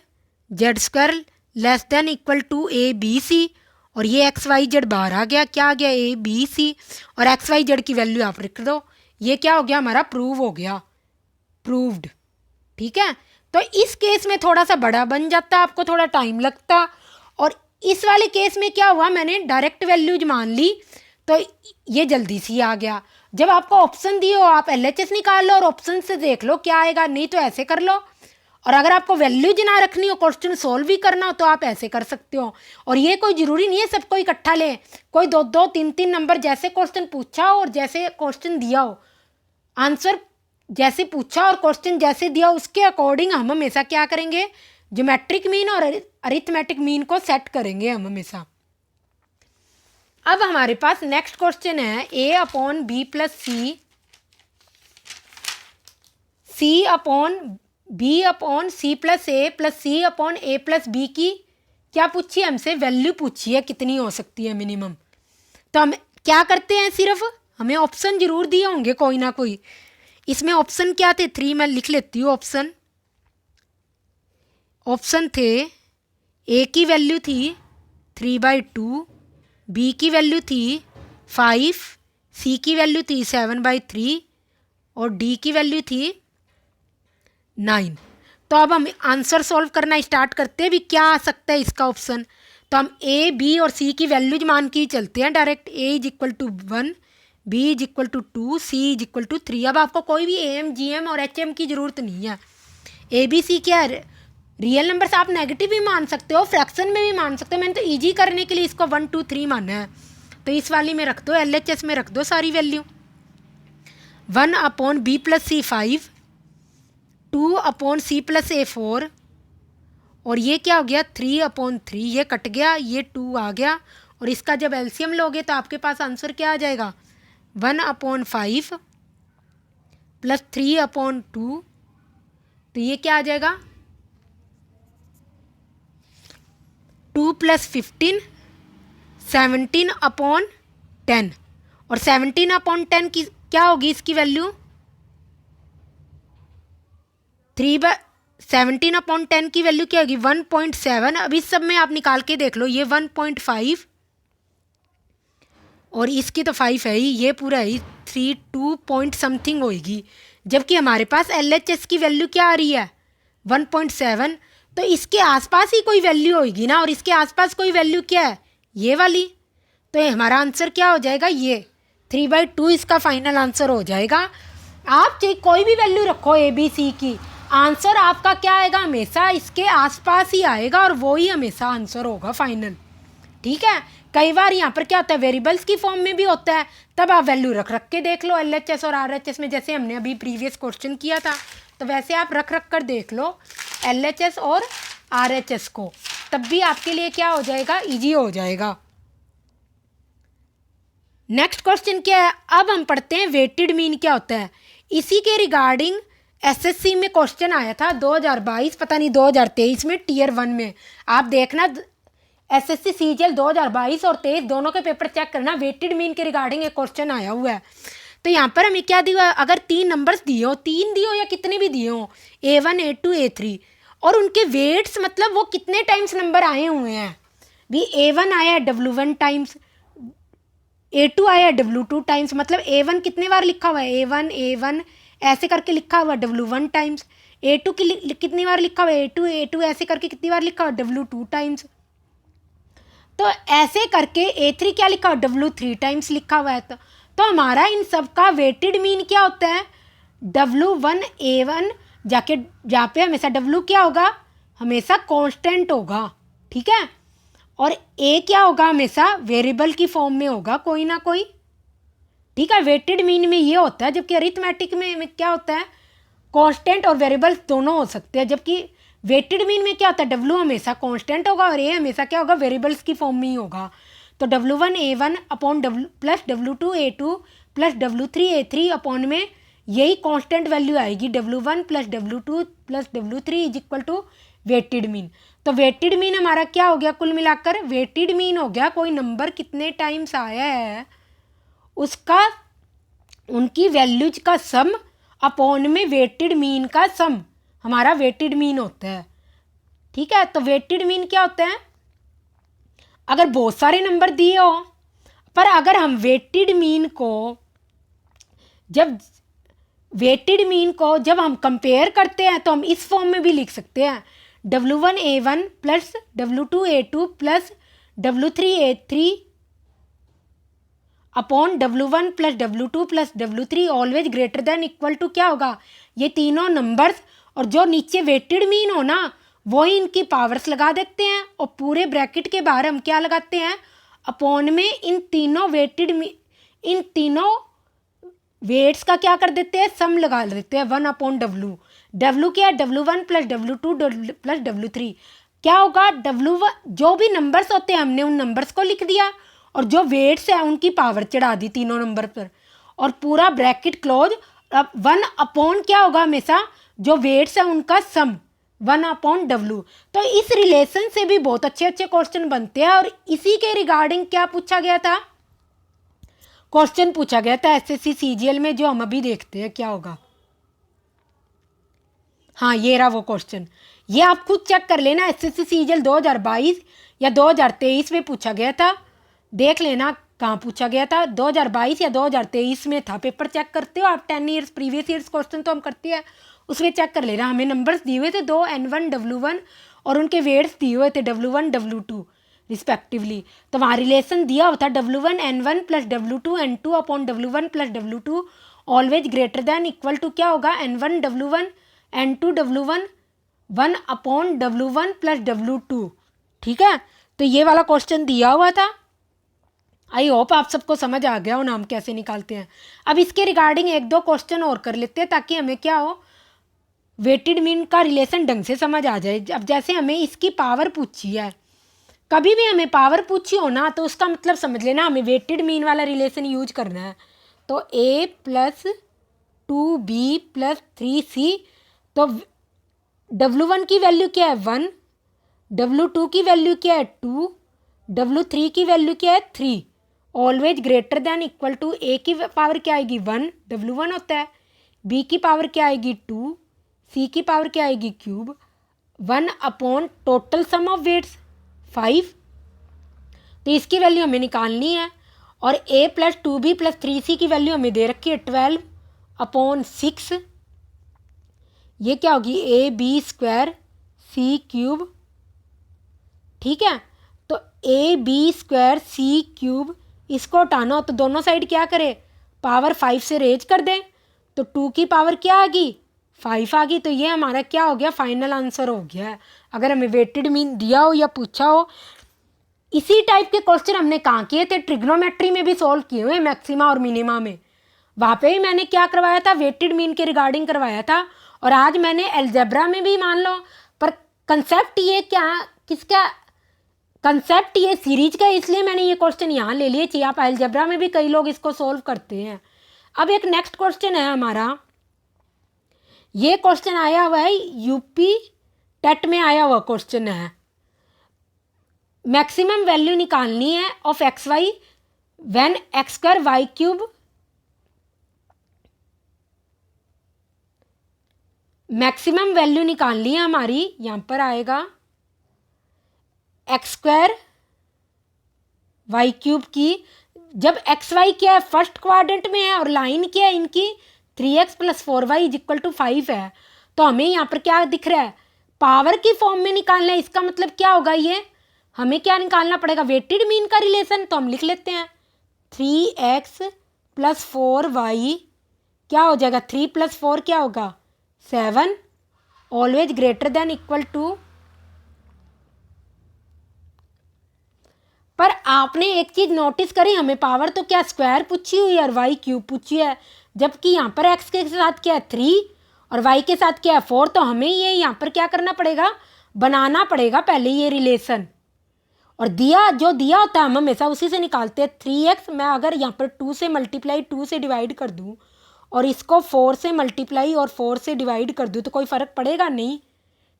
z square less than equal to ABC, और ये एक्स वाई जेड बाहर आ गया, क्या आ गया, ABC, और एक्स वाई जेड की वैल्यू आप रख दो। ये क्या हो गया, हमारा प्रूव हो गया, प्रूव्ड। ठीक है, तो इस केस में थोड़ा सा बड़ा बन जाता, आपको थोड़ा टाइम लगता। और इस वाले केस में क्या हुआ, मैंने डायरेक्ट वैल्यूज मान ली, तो ये जल्दी से आ गया। जब आपको ऑप्शन दिए हो, आप LHS निकाल लो और ऑप्शन से देख लो क्या आएगा, नहीं तो ऐसे कर लो। और अगर आपको वैल्यूज ना रखनी हो, क्वेश्चन सोल्व भी करना हो, तो आप ऐसे कर सकते हो। और ये कोई ज़रूरी नहीं है सबको इकट्ठा ले, कोई 2 2 3 3 नंबर, जैसे क्वेश्चन पूछा हो और जैसे क्वेश्चन दिया हो, आंसर जैसे पूछा और क्वेश्चन जैसे दिया, उसके अकॉर्डिंग हम हमेशा क्या करेंगे, ज्योमेट्रिक मीन और अरिथमेटिक मीन को सेट करेंगे हम हमेशा। अब हमारे पास नेक्स्ट क्वेश्चन है, A upon b plus c, C upon b upon c plus A plus C upon a plus b की क्या पूछी हमसे, वैल्यू पूछी है कितनी हो सकती है मिनिमम। तो हम क्या करते हैं, सिर्फ हमें ऑप्शन जरूर दिए होंगे कोई ना कोई। इसमें ऑप्शन क्या थे, 3, मैं लिख लेती हूँ ऑप्शन। ऑप्शन थे, ए की वैल्यू थी 3/2, बी की वैल्यू थी 5, सी की वैल्यू थी 7/3 और डी की वैल्यू थी 9। तो अब हम आंसर सॉल्व करना स्टार्ट करते हैं भी क्या आ सकता है इसका ऑप्शन। तो हम ए, बी और सी की वैल्यूज मान के ही चलते हैं direct. A is equal to 1, b is equal to 2, c is equal to 3। अब आपको कोई भी ए एम, जी एम और एच एम की ज़रूरत नहीं है। ए बी सी क्या है, रियल नंबर्स आप नेगेटिव भी मान सकते हो, फ्रैक्शन में भी मान सकते हो। मैंने तो ईजी करने के लिए इसको 1, 2, 3 माना है। तो इस वाली में रख दो, LHS में रख दो सारी value. 1/b + c 5, 2/c + a 4 और ये क्या हो गया 3/3, ये कट गया, ये 2 आ गया और इसका जब एलसीएम लोगे तो आपके पास आंसर क्या आ जाएगा, 1/5 + 3/2। तो ये क्या आ जाएगा 2 + 15, 17/10 और 17/10 की क्या होगी इसकी वैल्यू 17/10 की वैल्यू क्या होगी 1.7। अब इस सब में आप निकाल के देख लो, ये 1.5 और इसकी तो 5 है ही, ये पूरा है 3, 2 पॉइंट समथिंग होगी। जबकि हमारे पास LHS की वैल्यू क्या आ रही है 1.7। तो इसके आसपास ही कोई वैल्यू होगी ना, और इसके आसपास कोई वैल्यू क्या है ये वाली। तो ये हमारा आंसर क्या हो जाएगा, ये 3/2 इसका फाइनल आंसर हो जाएगा। आप चाहे कोई भी वैल्यू रखो ए बी सी की, आंसर आपका क्या आएगा, हमेशा इसके आसपास ही आएगा और वो ही हमेशा आंसर होगा फाइनल। ठीक है, कई बार यहाँ पर क्या होता है वेरिएबल्स की फॉर्म में भी होता है, तब आप वैल्यू रख रख के देख लो LHS और RHS में, जैसे हमने अभी प्रीवियस क्वेश्चन किया था। तो वैसे आप रख रख कर देख लो LHS और RHS को, तब भी आपके लिए क्या हो जाएगा, ईजी हो जाएगा। नेक्स्ट क्वेश्चन क्या है, अब हम पढ़ते हैं वेटेड मीन क्या होता है। इसी के रिगार्डिंग SSC में क्वेश्चन आया था 2022, पता नहीं 2023 में Tier 1 में। आप देखना SSC CGL 2022 और 23 दोनों के पेपर चेक करना, वेटेड मीन के रिगार्डिंग एक क्वेश्चन आया हुआ है। तो यहाँ पर हमें क्या दिया, अगर 3 नंबर्स दिए हो, 3 दिए हो या कितने भी दिए हो, A1, A2, A3, और उनके वेट्स मतलब वो कितने टाइम्स नंबर आए हुए हैं भी। A1 आया W1 टाइम्स, A2 आया W2 टाइम्स, मतलब A1 कितने बार लिखा हुआ है A1 A1 ऐसे करके लिखा हुआ W1 टाइम्स। A2 की कितनी बार लिखा हुआ है A2 A2 ऐसे करके कितनी बार लिखा हुआ W2 टाइम्स। तो ऐसे करके A3 क्या लिखा हुआ W3 टाइम्स लिखा हुआ है। तो हमारा इन सब का वेटेड मीन क्या होता है W1 A1, जाके जहाँ पे हमेशा W क्या होगा, हमेशा कांस्टेंट होगा। ठीक है, और A क्या होगा, हमेशा वेरिएबल की फॉर्म में होगा कोई ना कोई। ठीक है, वेटेड मीन में ये होता है, जबकि अरिथमेटिक में क्या होता है कांस्टेंट और वेरिएबल्स दोनों हो सकते हैं। जबकि वेटेड मीन में क्या होता है W हमेशा कांस्टेंट होगा और A हमेशा क्या होगा, वेरिएबल्स की फॉर्म में ही होगा। तो W1 A1 upon plus W2 A2 plus W3 A3 upon में यही कांस्टेंट वैल्यू आएगी W1 plus W2 plus W3 is equal to weighted mean. तो वेटेड मीन हमारा क्या हो गया, कुल मिलाकर वेटेड मीन हो गया कोई नंबर कितने टाइम्स आया है उसका, उनकी वैल्यूज का सम अपॉन में वेटेड मीन का सम हमारा वेटेड मीन होता है। ठीक है, तो वेटेड मीन क्या होता है, अगर बहुत सारे नंबर दिए हो, पर अगर हम वेटेड मीन को जब हम कंपेयर करते हैं तो हम इस फॉर्म में भी लिख सकते हैं W1 A1 plus W2 A2 plus W3 A3 upon W1 plus W2 plus W3 always greater than equal to क्या होगा, ये तीनों नंबर्स और जो नीचे वेटेड मीन हो ना वो ही इनकी पावर्स लगा देते हैं और पूरे ब्रैकेट के बाहर हम क्या लगाते हैं, अपॉन में इन तीनों वेट्स का क्या कर देते हैं, सम लगा देते हैं 1/W। W क्या है W1 plus W2 plus W3 क्या होगा, W1 जो भी नंबर्स होते हैं हमने उन नंबर्स को लिख दिया और जो वेट्स है उनकी पावर चढ़ा दी तीनों नंबर पर और पूरा ब्रैकेट क्लोज। अब 1 अपॉन क्या होगा, हमेशा जो वेट्स है उनका सम 1/W। तो इस रिलेशन से भी बहुत अच्छे अच्छे क्वेश्चन बनते हैं। और इसी के रिगार्डिंग क्या पूछा गया था, क्वेश्चन पूछा गया था एसएससी सीजीएल में, जो हम अभी देखते हैं क्या होगा। हाँ, ये रहा वो क्वेश्चन, ये आप खुद चेक कर लेना। एसएससी सीजीएल 2022 या 2023 में पूछा गया था, देख लेना कहाँ पूछा गया था। 2022 या 2023 में था, पेपर चेक करते हो आप, 10 ईयर्स प्रीवियस ईयर्स क्वेश्चन तो हम करते हैं, उसमें चेक कर लेना। हमें नंबर्स दिए हुए थे 2 N1 W1 और उनके वेट्स दिए हुए थे W1 W2 रिस्पेक्टिवली। तो वहाँ रिलेशन दिया हुआ था W1 N1 plus W2 N2 upon W1 plus W2 always greater than equal to क्या होगा, N1 W1 N2 W1 1/W1 plus W2। ठीक है, तो ये वाला क्वेश्चन दिया हुआ था। आई होप आप सबको समझ आ गया हो नाम कैसे निकालते हैं। अब इसके रिगार्डिंग 1-2 क्वेश्चन और कर लेते हैं ताकि हमें क्या हो, वेटेड मीन का रिलेशन ढंग से समझ आ जाए। अब जैसे हमें इसकी पावर पूछी है, कभी भी हमें पावर पूछी हो ना तो उसका मतलब समझ लेना हमें वेटेड मीन वाला रिलेशन यूज करना है। तो a plus 2b plus 3c, तो W1 की वैल्यू क्या है 1, W2 की वैल्यू क्या है 2, W3 की वैल्यू क्या है 3, always greater than equal to. A की पावर क्या आएगी 1, W1 होता है, बी की पावर क्या आएगी 2, सी की पावर क्या आएगी cube, 1 upon total sum of weights 5। तो इसकी वैल्यू हमें निकालनी है। और a plus 2b plus 3c की वैल्यू हमें दे रखी है 12/6। ये क्या होगी AB² C³ ठीक है। तो AB² C³, इसको हटाना हो तो दोनों साइड क्या करें, पावर 5 से रेज कर दें। तो 2 की पावर क्या आ गई 5 आ गई। तो ये हमारा क्या हो गया, फाइनल आंसर हो गया है, अगर हमें वेटेड मीन दिया हो या पूछा हो। इसी टाइप के क्वेश्चन हमने कहाँ किए थे, ट्रिग्नोमेट्री में भी सॉल्व किए हुए, मैक्सिमा और मिनिमा में। वहाँ पे ही मैंने क्या करवाया था, वेटेड मीन के रिगार्डिंग करवाया था। और आज मैंने एल्जेब्रा में भी मान लो, पर कंसेप्ट ये क्या, किसका कंसेप्ट ये सीरीज का, इसलिए मैंने ये क्वेश्चन यहाँ ले लिए। चाहिए आप एल्जेब्रा में भी कई लोग इसको सोल्व करते हैं। अब एक नेक्स्ट क्वेश्चन है हमारा, ये क्वेश्चन आया हुआ है यूपी टेट में आया हुआ क्वेश्चन है। मैक्सिमम वैल्यू निकालनी है of XY when x² y³। Maximum value निकालनी है हमारी, यहां पर आएगा x² y³ की। जब XY क्या है फर्स्ट क्वाड्रेंट में है और लाइन क्या है इनकी 3x + 4y = 5 है। तो हमें यहाँ पर क्या दिख रहा है, पावर की फॉर्म में निकालना है। इसका मतलब क्या होगा, ये हमें क्या निकालना पड़ेगा, वेटेड मीन का रिलेशन। तो हम लिख लेते हैं 3x + 4y क्या हो जाएगा, 3 + 4 क्या होगा 7, always greater than equal to. पर आपने एक चीज नोटिस करी, हमें पावर तो क्या स्क्वायर पूछी हुई है और y³ पूछी है, जबकि यहाँ पर x के साथ क्या है 3 और y के साथ क्या है 4। तो हमें ये यहाँ पर क्या करना पड़ेगा, बनाना पड़ेगा पहले ये रिलेशन। और जो दिया होता है हम हमेशा उसी से निकालते हैं। 3x मैं अगर यहाँ पर 2 से मल्टीप्लाई 2 से डिवाइड कर दूँ और इसको 4 से मल्टीप्लाई और 4 से डिवाइड कर दूँ तो कोई फ़र्क पड़ेगा नहीं।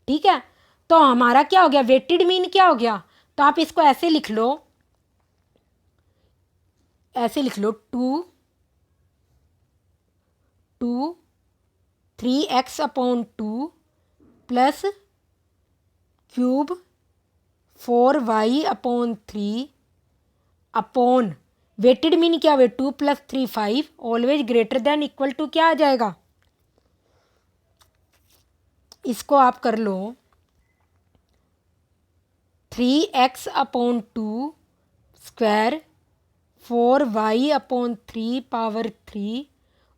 ठीक है, तो हमारा क्या हो गया, वेटेड मीन क्या हो गया। तो आप इसको ऐसे लिख लो, ऐसे लिख लो 2 3x/2 plus cube 4y/3 upon weighted mean क्या हुए 2 + 3 5, always greater than equal to क्या आ जाएगा, इसको आप कर लो 3x/2 स्क्वायर 4y/3 पावर 3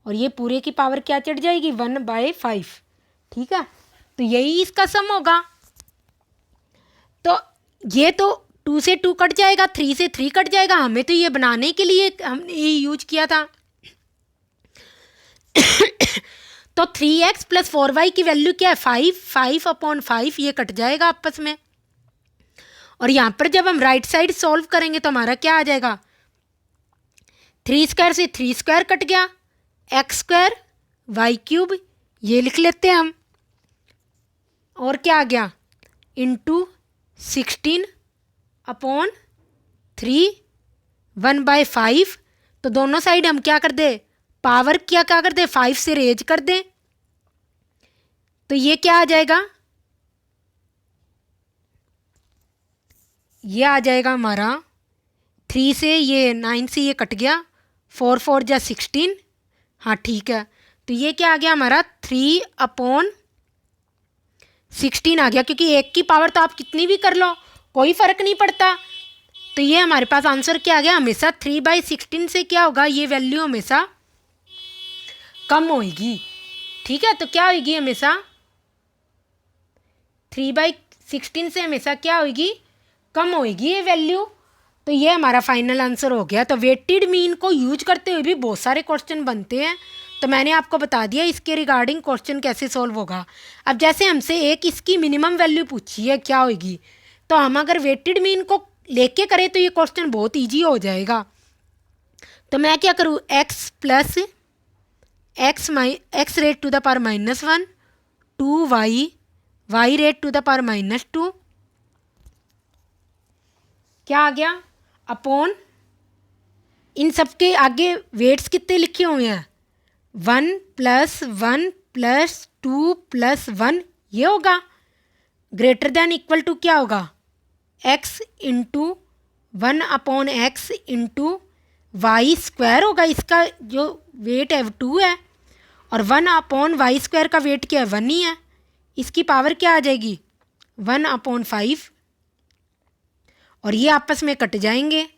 और ये पूरे की पावर क्या चढ़ जाएगी 1/5। ठीक है, तो यही इसका सम होगा। तो ये तो 2 से 2 कट जाएगा, 3 से 3 कट जाएगा। हमें तो ये बनाने के लिए हमने ये यूज किया था। तो 3x + 4y की वैल्यू क्या है 5/5 ये कट जाएगा आपस में। और यहाँ पर जब हम राइट साइड सॉल्व करेंगे तो हमारा क्या आ जाएगा, 3² से 3² कट गया, x² y³ ये लिख लेते हैं हम, और क्या आ गया इंटू 16/3 1/5। तो दोनों साइड हम क्या कर दे, पावर क्या कर दे 5 से रेज कर दें। तो ये क्या आ जाएगा, ये आ जाएगा हमारा 3 से ये 9 से ये कट गया, 4 4 जा 16। हाँ ठीक है, तो ये क्या आ गया हमारा 3/16 आ गया, क्योंकि एक की पावर तो आप कितनी भी कर लो कोई फ़र्क नहीं पड़ता। तो ये हमारे पास आंसर क्या आ गया, हमेशा 3/16 से क्या होगा, ये वैल्यू हमेशा कम होगी। ठीक है, तो क्या होगी हमेशा 3/16 से हमेशा क्या होगी, कम होगी ये वैल्यू। तो ये हमारा फाइनल आंसर हो गया। तो वेटेड मीन को यूज करते हुए भी बहुत सारे क्वेश्चन बनते हैं, तो मैंने आपको बता दिया इसके रिगार्डिंग क्वेश्चन कैसे सॉल्व होगा। अब जैसे हमसे एक इसकी मिनिमम वैल्यू पूछी है क्या होगी, तो हम अगर वेटेड मीन को लेके करें तो ये क्वेश्चन बहुत ईजी हो जाएगा। तो मैं क्या करूँ, x plus x raise to the power -1 2y y raise to the power -2 क्या आ गया अपॉन, इन सबके आगे वेट्स कितने लिखे हुए हैं 1 + 1 + 2 + 1, ये होगा ग्रेटर देन इक्वल टू क्या होगा x into 1/x into y² होगा। इसका जो वेट है 2 है और 1/y² का वेट क्या है 1 ही है। इसकी पावर क्या आ जाएगी 1/5 और ये आपस में कट जाएंगे,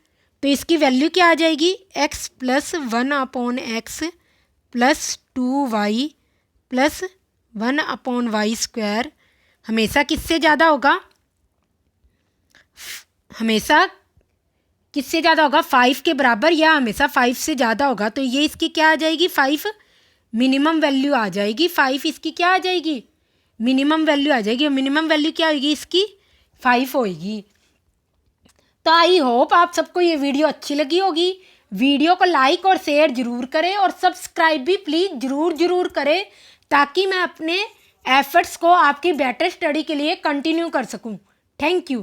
तो इसकी वैल्यू क्या आ जाएगी x + 1/x + 2y + 1/y²। हमेशा किससे ज़्यादा होगा, हमेशा किससे ज़्यादा होगा 5 के बराबर, या हमेशा 5 से ज़्यादा होगा। तो ये इसकी क्या आ जाएगी 5 मिनिमम वैल्यू आ जाएगी, 5 इसकी क्या आ जाएगी मिनिमम वैल्यू आ जाएगी। और मिनिमम वैल्यू क्या होगी इसकी 5 होगी। तो आई होप आप सबको ये वीडियो अच्छी लगी होगी। वीडियो को लाइक और शेयर ज़रूर करें और सब्सक्राइब भी प्लीज़ ज़रूर करें, ताकि मैं अपने एफर्ट्स को आपकी बेटर स्टडी के लिए कंटिन्यू कर सकूं। Thank you.